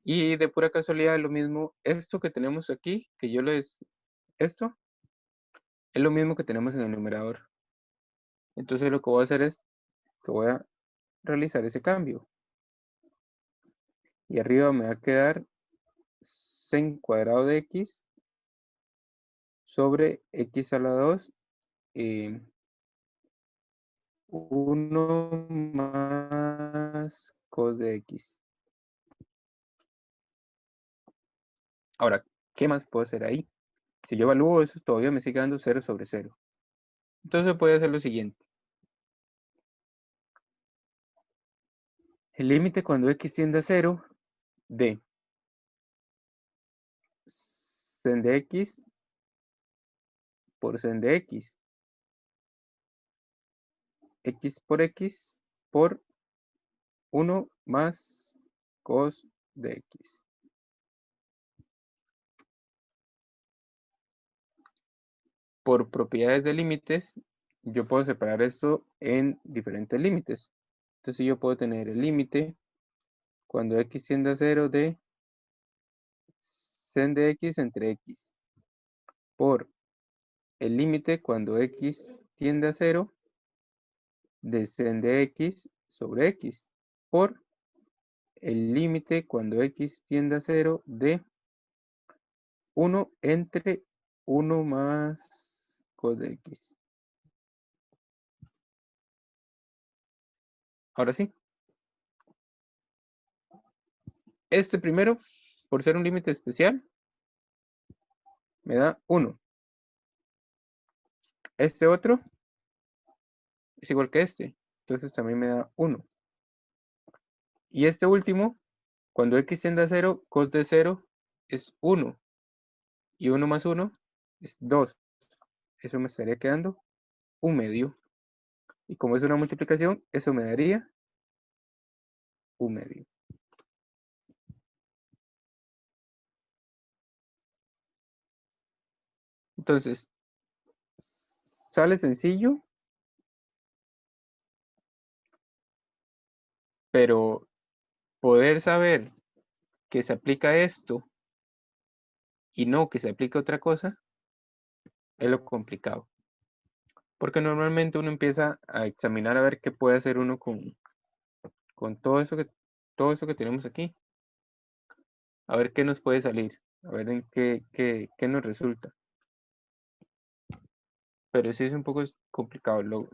Y de pura casualidad lo mismo, esto que tenemos aquí, esto es lo mismo que tenemos en el numerador. Entonces lo que voy a hacer es que voy a realizar ese cambio. Y arriba me va a quedar sin cuadrado de x sobre x a la 2, 1 más cos de x. Ahora, ¿qué más puedo hacer ahí? Si yo evalúo eso, todavía me sigue dando 0 sobre 0. Entonces voy a hacer lo siguiente. El límite cuando x tiende a 0 de sen de x por sen de x. X por x por 1 más cos de x. Por propiedades de límites, yo puedo separar esto en diferentes límites. Entonces yo puedo tener el límite cuando x tiende a 0 de sen de x entre x por el límite cuando x tiende a 0 de sen de x sobre x por el límite cuando x tiende a 0 de 1 entre 1 más cos de x. Ahora sí. Este primero, por ser un límite especial, me da 1. Este otro es igual que este. Entonces también me da 1. Y este último, cuando x tiende a 0, cos de 0 es 1. Y 1 más 1 es 2. Eso me estaría quedando 1/2. Y como es una multiplicación, eso me daría 1/2. Entonces, sale sencillo Pero poder saber que se aplica esto y no que se aplica otra cosa es lo complicado. Porque normalmente uno empieza a examinar a ver qué puede hacer uno con todo eso que tenemos aquí. A ver qué nos puede salir, a ver en qué nos resulta. Pero sí es un poco complicado. Lo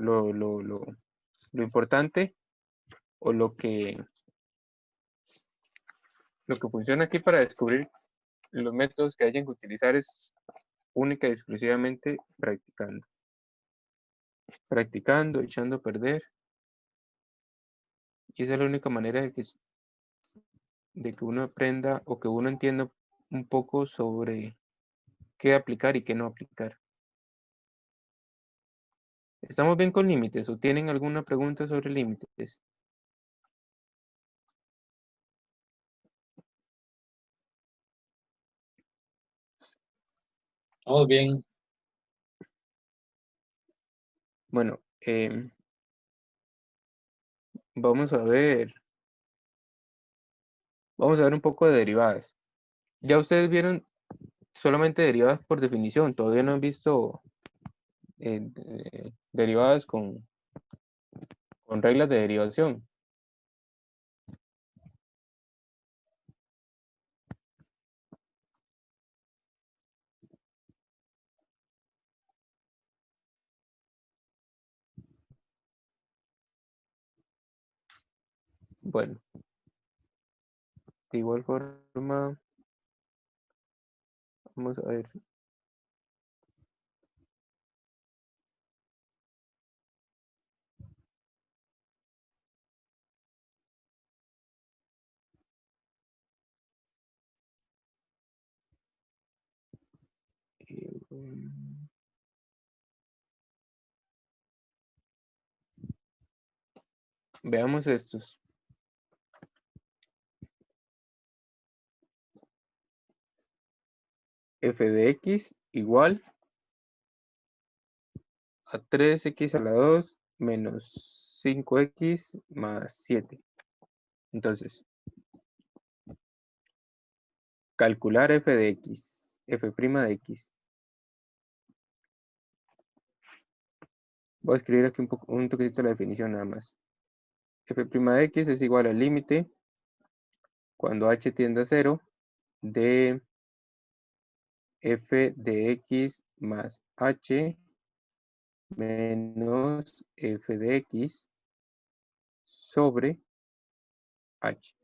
importante o lo que funciona aquí para descubrir los métodos que hayan que utilizar es única y exclusivamente practicando. Practicando, echando a perder. Y esa es la única manera de que uno aprenda o que uno entienda un poco sobre qué aplicar y qué no aplicar. ¿Estamos bien con límites o tienen alguna pregunta sobre límites? Estamos bien. Bueno, vamos a ver un poco de derivadas. Ya ustedes vieron solamente derivadas por definición, todavía no han visto derivadas con reglas de derivación. Bueno, de igual forma, vamos a ver. Veamos estos. F de x igual a 3x a la 2 menos 5x más 7. Entonces, calcular f de x, f' de x. Voy a escribir aquí un toquecito la definición nada más. F' de x es igual al límite cuando h tiende a 0 de f de x más h menos f de x sobre h.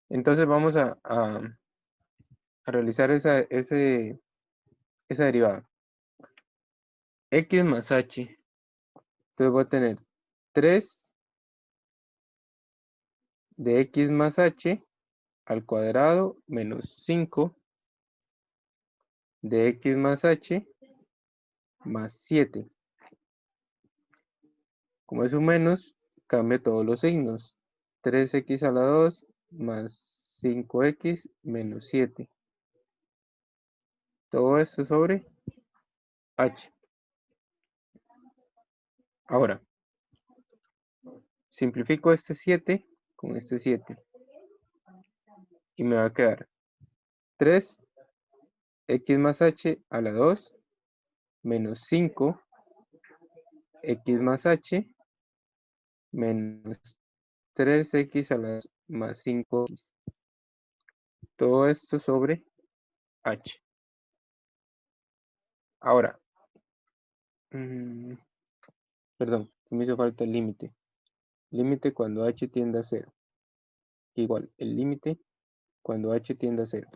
Entonces vamos a realizar esa derivada. X más h. Entonces voy a tener 3 de x más h al cuadrado menos 5 de x más h más 7. Como es un menos, cambio todos los signos. 3x a la 2 más 5x menos 7. Todo esto sobre h. Ahora, simplifico este 7 con este 7. Y me va a quedar 3x más h a la 2 menos 5 x más h menos 3x a la 2 más 5x. Todo esto sobre h. Ahora, perdón, me hizo falta el límite. Límite cuando h tiende a 0. Igual, el límite cuando h tiende a 0.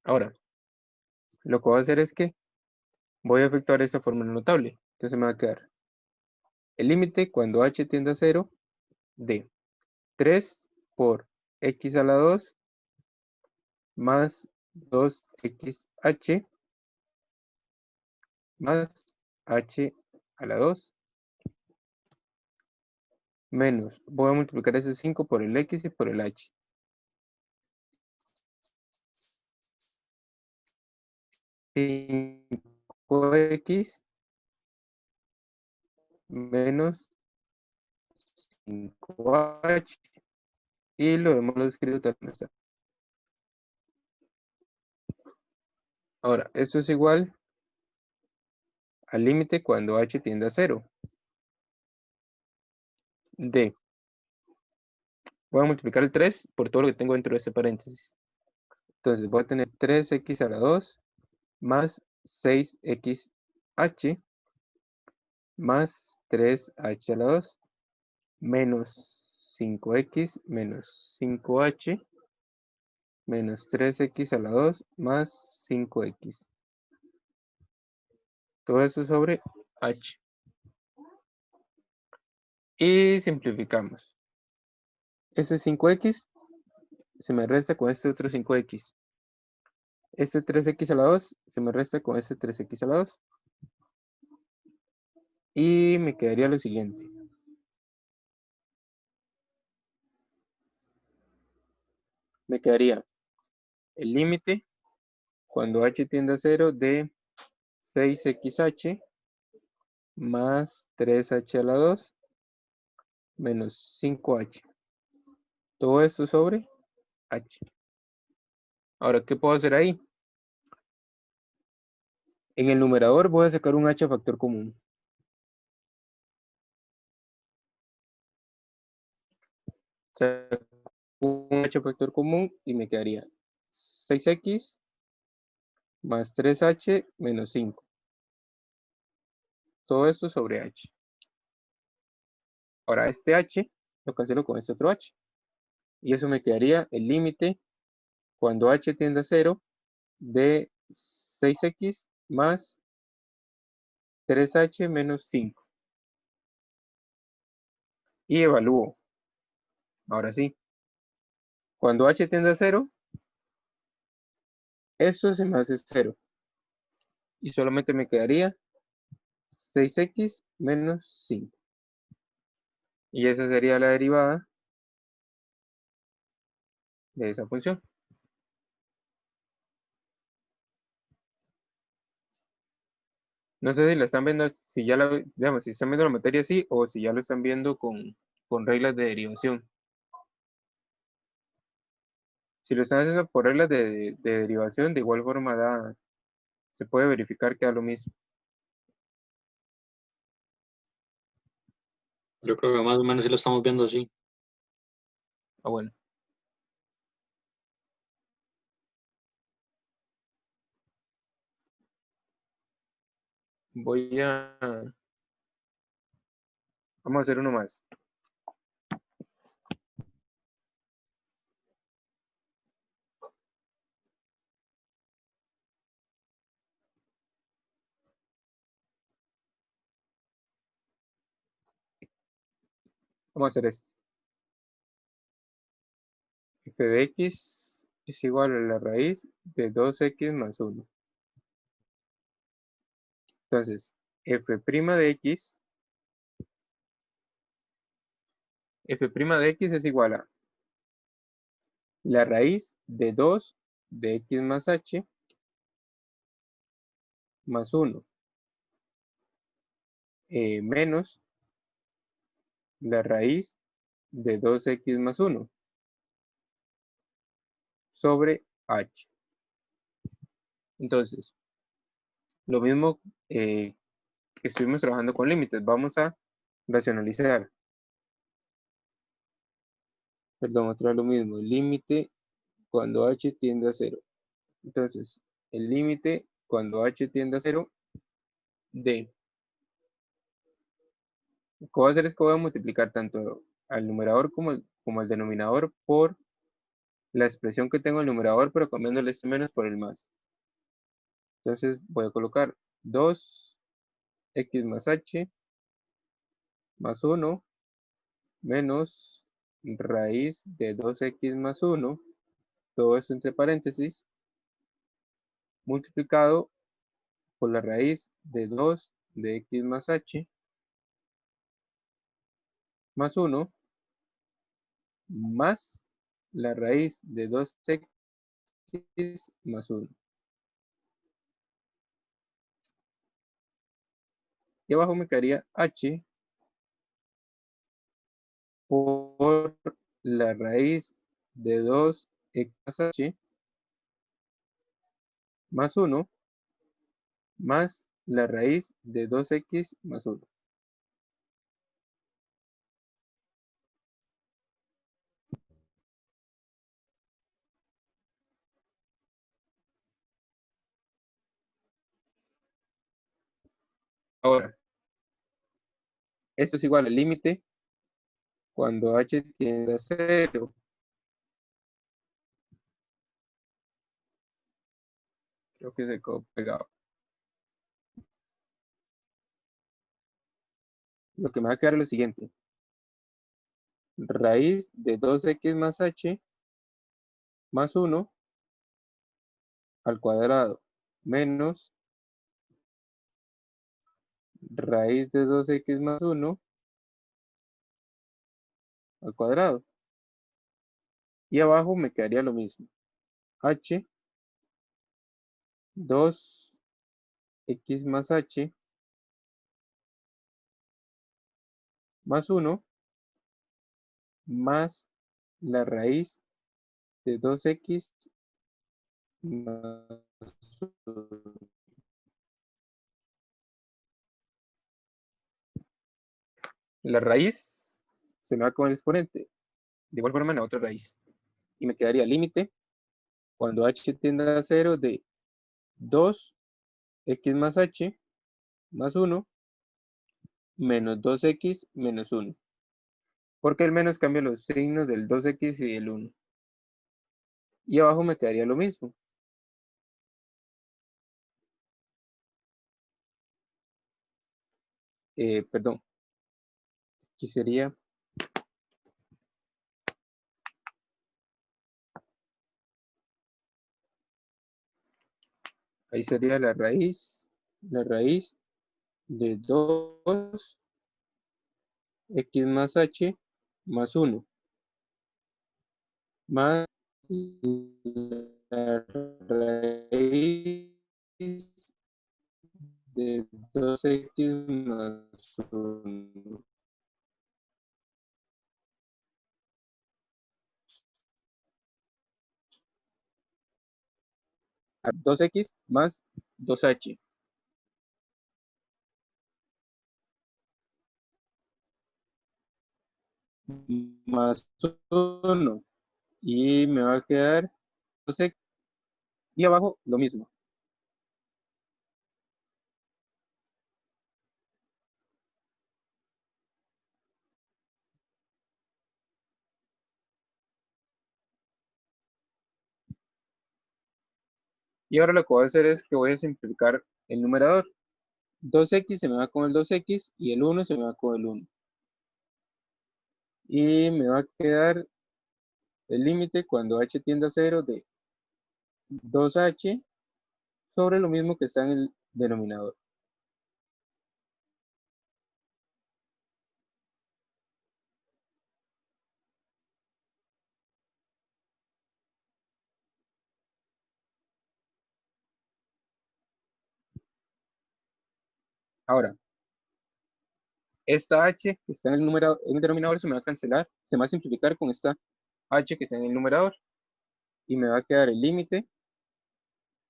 Ahora, lo que voy a hacer es que voy a efectuar esta fórmula notable. Entonces me va a quedar el límite cuando h tiende a 0 de 3 por x a la 2 más 2xh más h a la 2 menos, voy a multiplicar ese 5 por el x y por el h. 5x menos 5h. Y lo demás lo escribo tal como está. Ahora, esto es igual al límite cuando h tiende a 0 de, voy a multiplicar el 3 por todo lo que tengo dentro de este paréntesis. Entonces voy a tener 3x a la 2 más 6xh más 3h a la 2 menos 5x menos 5h menos 3x a la 2 más 5x. Todo eso sobre h. Y simplificamos. Ese 5x se me resta con este otro 5x. Este 3x a la 2 se me resta con este 3x a la 2. Y me quedaría lo siguiente. Me quedaría el límite cuando h tiende a 0 de 6xh más 3h a la 2 menos 5h. Todo esto sobre h. Ahora, ¿qué puedo hacer ahí? En el numerador voy a sacar un h factor común. Saco un h factor común y me quedaría 6x más 3h menos 5. Todo esto sobre h. Ahora este h lo cancelo con este otro h. Y eso me quedaría el límite cuando h tiende a 0 de 6x más 3h menos 5. Y evalúo. Ahora sí. Cuando h tiende a 0, esto se me hace 0. Y solamente me quedaría 6x menos 5. Y esa sería la derivada de esa función. No sé si la están viendo, si ya la, digamos, si están viendo la materia así o si ya lo están viendo con reglas de derivación. Si lo están haciendo por reglas de derivación, de igual forma se puede verificar que da lo mismo. Yo creo que más o menos sí lo estamos viendo así. Ah, bueno. Vamos a hacer uno más. Vamos a hacer este. F de x es igual a la raíz de 2x más 1. Entonces, f' de x es igual a la raíz de 2 de x más h más 1 menos la raíz de 2x más 1 sobre h. Entonces, lo mismo que estuvimos trabajando con límites, vamos a racionalizar. Perdón, otra vez lo mismo, el límite cuando h tiende a 0. Entonces, el límite cuando h tiende a 0 de, lo que voy a hacer es que voy a multiplicar tanto al numerador como al denominador por la expresión que tengo en el numerador, pero cambiándole este menos por el más. Entonces voy a colocar 2x más h más 1 menos raíz de 2x más 1, todo esto entre paréntesis, multiplicado por la raíz de 2 de x más h más 1 más la raíz de 2x más 1. Y abajo me quedaría h por la raíz de 2x más h más 1 más la raíz de 2x más 1. Ahora, esto es igual al límite cuando h tiende a 0. Creo que se quedó pegado. Lo que me va a quedar es lo siguiente. Raíz de 2x más h más 1 al cuadrado menos raíz de 2x más 1 al cuadrado. Y abajo me quedaría lo mismo. H 2x más h más 1 más la raíz de 2x más 1. La raíz se me va con el exponente. De igual forma en la otra raíz. Y me quedaría límite cuando h tienda a 0 de 2x más h más 1 menos 2x menos 1. Porque el menos cambia los signos del 2x y del 1. Y abajo me quedaría lo mismo. Perdón. Aquí sería ahí sería la raíz de 2x más h más 1 más la raíz de 2x más 1. 2x más 2h más 1 y me va a quedar 2x y abajo lo mismo. Y ahora lo que voy a hacer es que voy a simplificar el numerador. 2x se me va con el 2x y el 1 se me va con el 1. Y me va a quedar el límite cuando h tiende a 0 de 2h sobre lo mismo que está en el denominador. Ahora, esta h que está en el denominador se me va a cancelar, se me va a simplificar con esta h que está en el numerador. Y me va a quedar el límite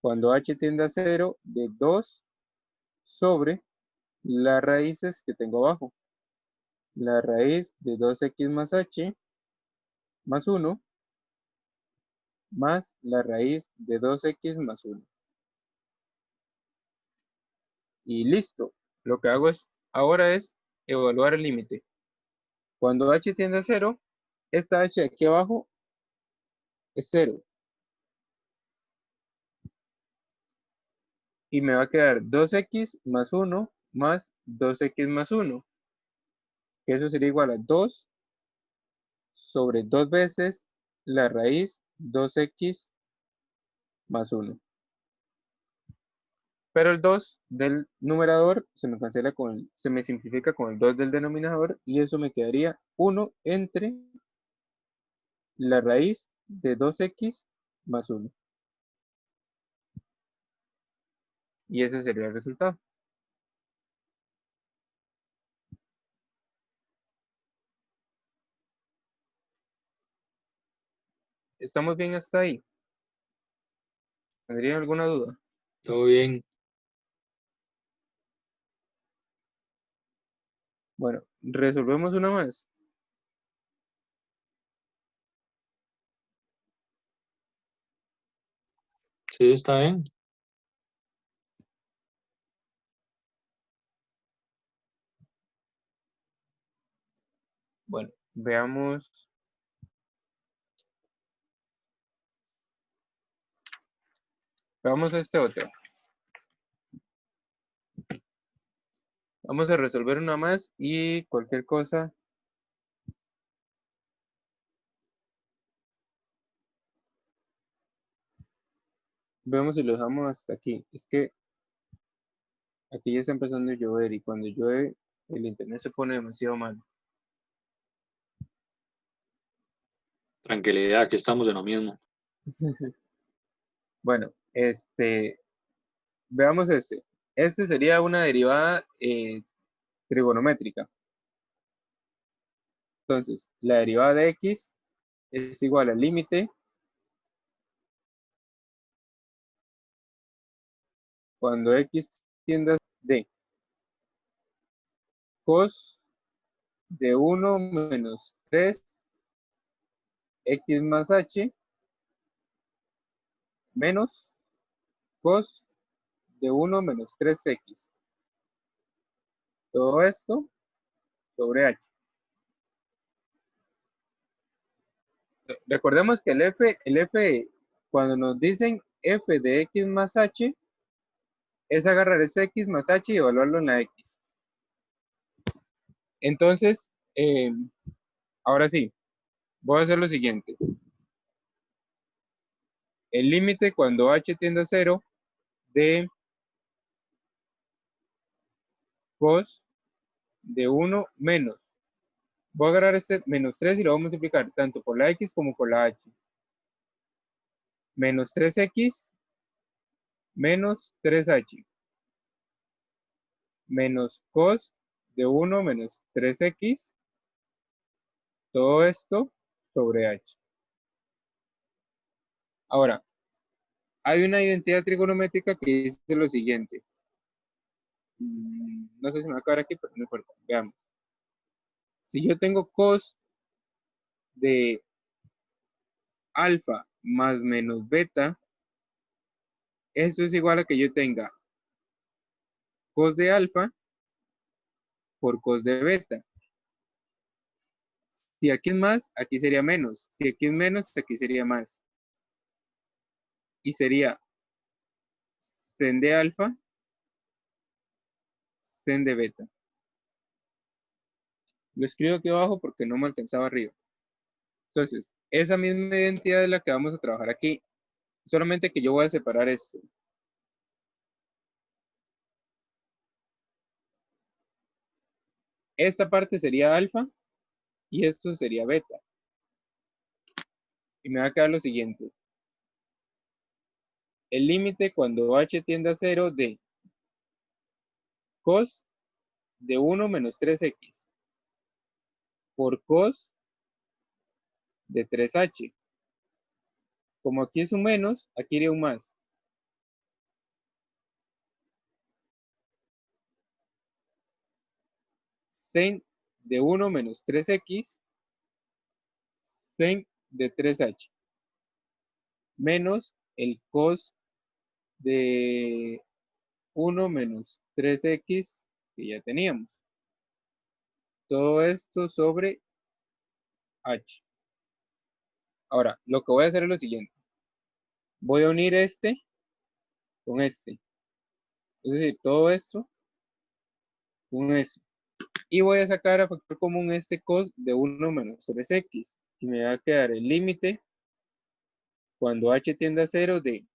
cuando h tiende a 0 de 2 sobre las raíces que tengo abajo. La raíz de 2x más h más 1 más la raíz de 2x más 1. Y listo. Lo que hago ahora es evaluar el límite. Cuando h tiende a 0, esta h de aquí abajo es 0. Y me va a quedar 2x más 1 más 2x más 1. Que eso sería igual a 2 sobre 2 veces la raíz 2x más 1. Pero el 2 del numerador se me cancela se me simplifica con el 2 del denominador y eso me quedaría 1 entre la raíz de 2x más 1. Y ese sería el resultado. ¿Estamos bien hasta ahí? ¿Tendrían alguna duda? Todo bien. Bueno, resolvemos una más. Sí, está bien. Bueno, veamos. Veamos este otro. Vamos a resolver una más y cualquier cosa. Vemos si lo dejamos hasta aquí. Es que aquí ya está empezando a llover y cuando llueve el internet se pone demasiado mal. Tranquilidad, aquí estamos en lo mismo. Bueno, veamos este. Este sería una derivada trigonométrica. Entonces, la derivada de x es igual al límite cuando x tiende a d cos de 1 menos 3 x más h menos cos de 1 menos 3x. Todo esto sobre h. Recordemos que el f, cuando nos dicen f de x más h, es agarrar ese x más h y evaluarlo en la x. Entonces, ahora sí, voy a hacer lo siguiente. El límite cuando h tiende a 0 de cos de 1 menos. Voy a agarrar este menos 3 y lo voy a multiplicar tanto por la x como por la h. Menos 3x menos 3h menos cos de 1 menos 3x, todo esto sobre h. Ahora, hay una identidad trigonométrica que dice lo siguiente. No sé si me va a acabar aquí, pero no importa. Veamos. Si yo tengo cos de alfa más menos beta, esto es igual a que yo tenga cos de alfa por cos de beta. Si aquí es más, aquí sería menos. Si aquí es menos, aquí sería más. Y sería sen de alfa, sen de beta. Lo escribo aquí abajo porque no me alcanzaba arriba. Entonces, esa misma identidad es la que vamos a trabajar aquí. Solamente que yo voy a separar esto. Esta parte sería alfa y esto sería beta. Y me va a quedar lo siguiente. El límite cuando h tiende a 0 de cos de 1 menos 3x por cos de 3h. Como aquí es un menos, aquí iría un más. Sen de 1 menos 3x, sen de 3h, menos el cos de 1 menos 3x que ya teníamos. Todo esto sobre h. Ahora, lo que voy a hacer es lo siguiente. Voy a unir este con este. Es decir, todo esto con eso. Y voy a sacar a factor común este cos de 1 menos 3x. Y me va a quedar el límite cuando h tiende a 0 de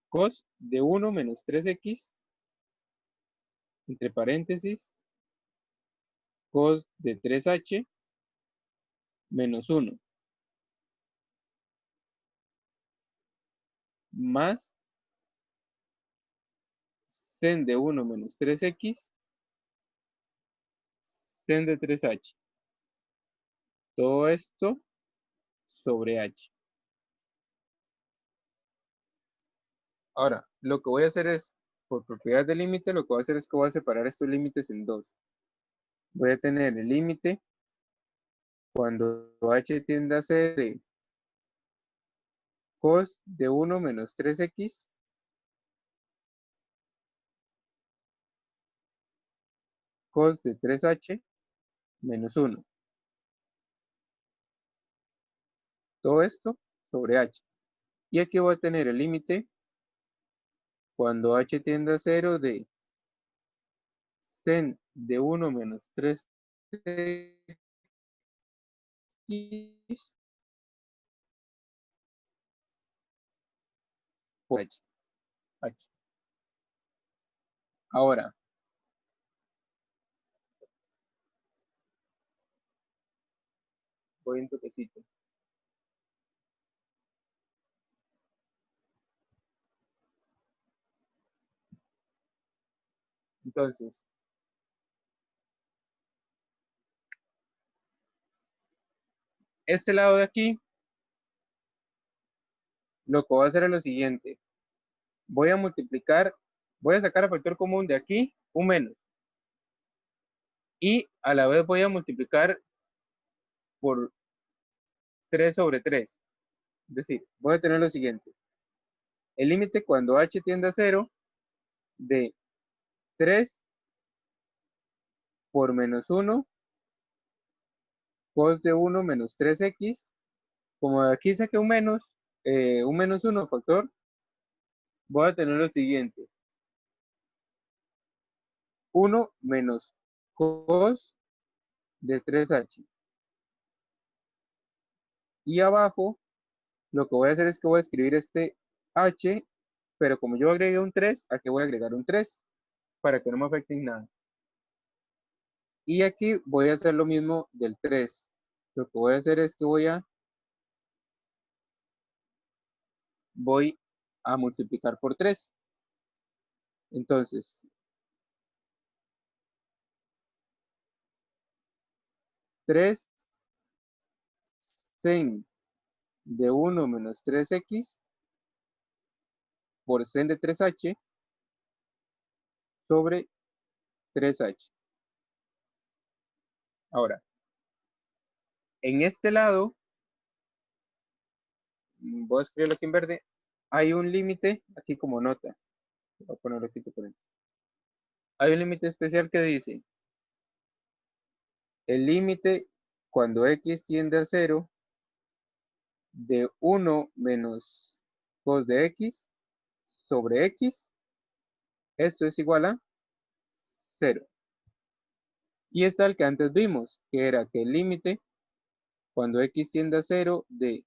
cos de 1 menos 3x, entre paréntesis, cos de 3h menos 1, más sen de 1 menos 3x, sen de 3h. Todo esto sobre h. Ahora, lo que voy a hacer es, por propiedad del límite, lo que voy a hacer es que voy a separar estos límites en dos. Voy a tener el límite cuando h tiende a ser de cos de 1 menos 3x cos de 3h menos 1. Todo esto sobre h. Y aquí voy a tener el límite cuando h tiende a 0 de sen de 1 menos 3x por h. Ahora, voy un toquecito. Entonces, este lado de aquí, lo que voy a hacer es lo siguiente. Voy a multiplicar, voy a sacar el factor común de aquí, un menos. Y a la vez voy a multiplicar por 3 sobre 3. Es decir, voy a tener lo siguiente. El límite cuando h tiende a 0 de 3 por menos 1 cos de 1 menos 3x. Como de aquí saqué un menos 1 factor, voy a tener lo siguiente. 1 menos cos de 3h. Y abajo, lo que voy a hacer es que voy a escribir este h, pero como yo agregué un 3, aquí voy a agregar un 3 para que no me afecte en nada. Y aquí voy a hacer lo mismo del 3. Lo que voy a hacer es que voy a multiplicar por 3. Entonces, 3 sen de 1 menos 3x por sen de 3h sobre 3h. Ahora, en este lado, voy a escribirlo aquí en verde, hay un límite aquí como nota. Voy a ponerlo aquí por dentro. Hay un límite especial que dice, el límite cuando x tiende a 0 de 1 menos cos de x sobre x, esto es igual a 0. Y está el que antes vimos, que era que el límite cuando x tiende a 0 de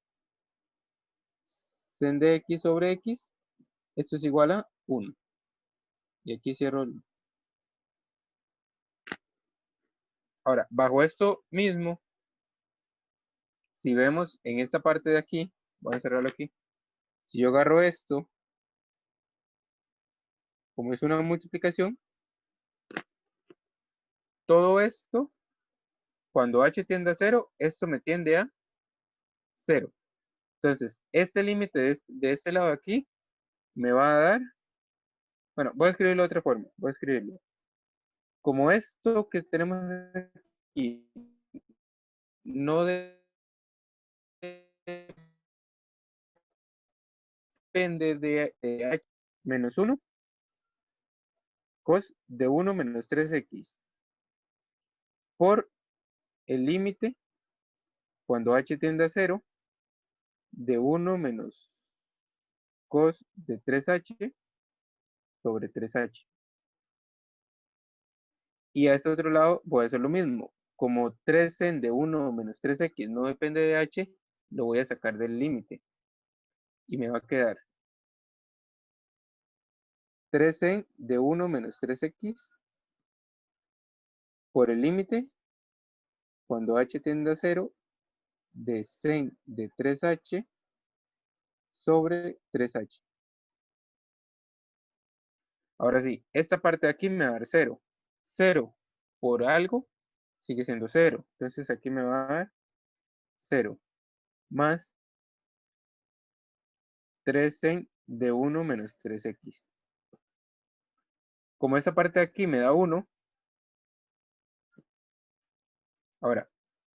sen de x sobre x, esto es igual a 1. Y aquí cierro el... Ahora, bajo esto mismo, si vemos en esta parte de aquí, voy a cerrarlo aquí, si yo agarro esto, como es una multiplicación, todo esto, cuando h tiende a 0, esto me tiende a 0. Entonces, este límite de este lado aquí me va a dar, bueno, voy a escribirlo de otra forma, voy a escribirlo. Como esto que tenemos aquí no depende de h menos 1, cos de 1 menos 3x por el límite cuando h tiende a 0 de 1 menos cos de 3h sobre 3h. Y a este otro lado voy a hacer lo mismo. Como 3 sen de 1 menos 3x no depende de h, lo voy a sacar del límite. Y me va a quedar 3 sen de 1 menos 3x por el límite cuando h tiende a 0 de sen de 3h sobre 3h. Ahora sí, esta parte de aquí me va a dar 0. 0 por algo sigue siendo 0. Entonces aquí me va a dar 0. más 3 sen de 1 menos 3x. Como esa parte de aquí me da 1, ahora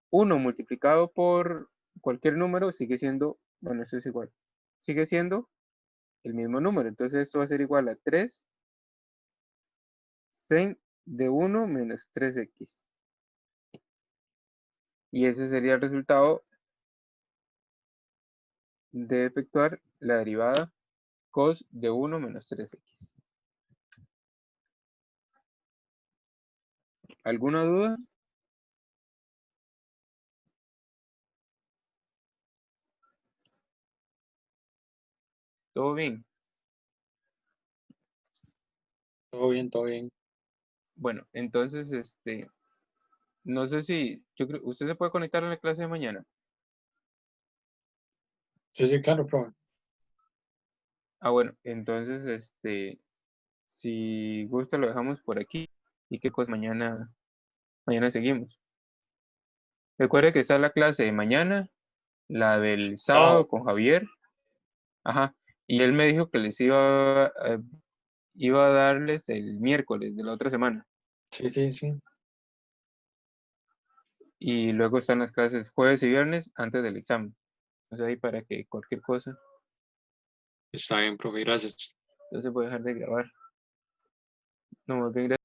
1 multiplicado por cualquier número sigue siendo, bueno, eso es igual, sigue siendo el mismo número. Entonces esto va a ser igual a 3 sen de 1 menos 3x. Y ese sería el resultado de efectuar la derivada cos de 1 menos 3x. ¿Alguna duda? ¿Todo bien? Todo bien, todo bien. Bueno, entonces, no sé si, yo creo, usted se puede conectar a la clase de mañana. Sí, sí, claro, profe. Ah, bueno, entonces, si gusta lo dejamos por aquí y qué cosa mañana seguimos. Recuerde que está la clase de mañana, la del sábado Sábado. con Javier, ajá, y él me dijo que les iba a darles el miércoles de la otra semana, Sí, sí, sí. y luego están las clases jueves y viernes antes del examen. Entonces ahí para que cualquier cosa, Está bien, profe, gracias. entonces voy a dejar de grabar. No, más bien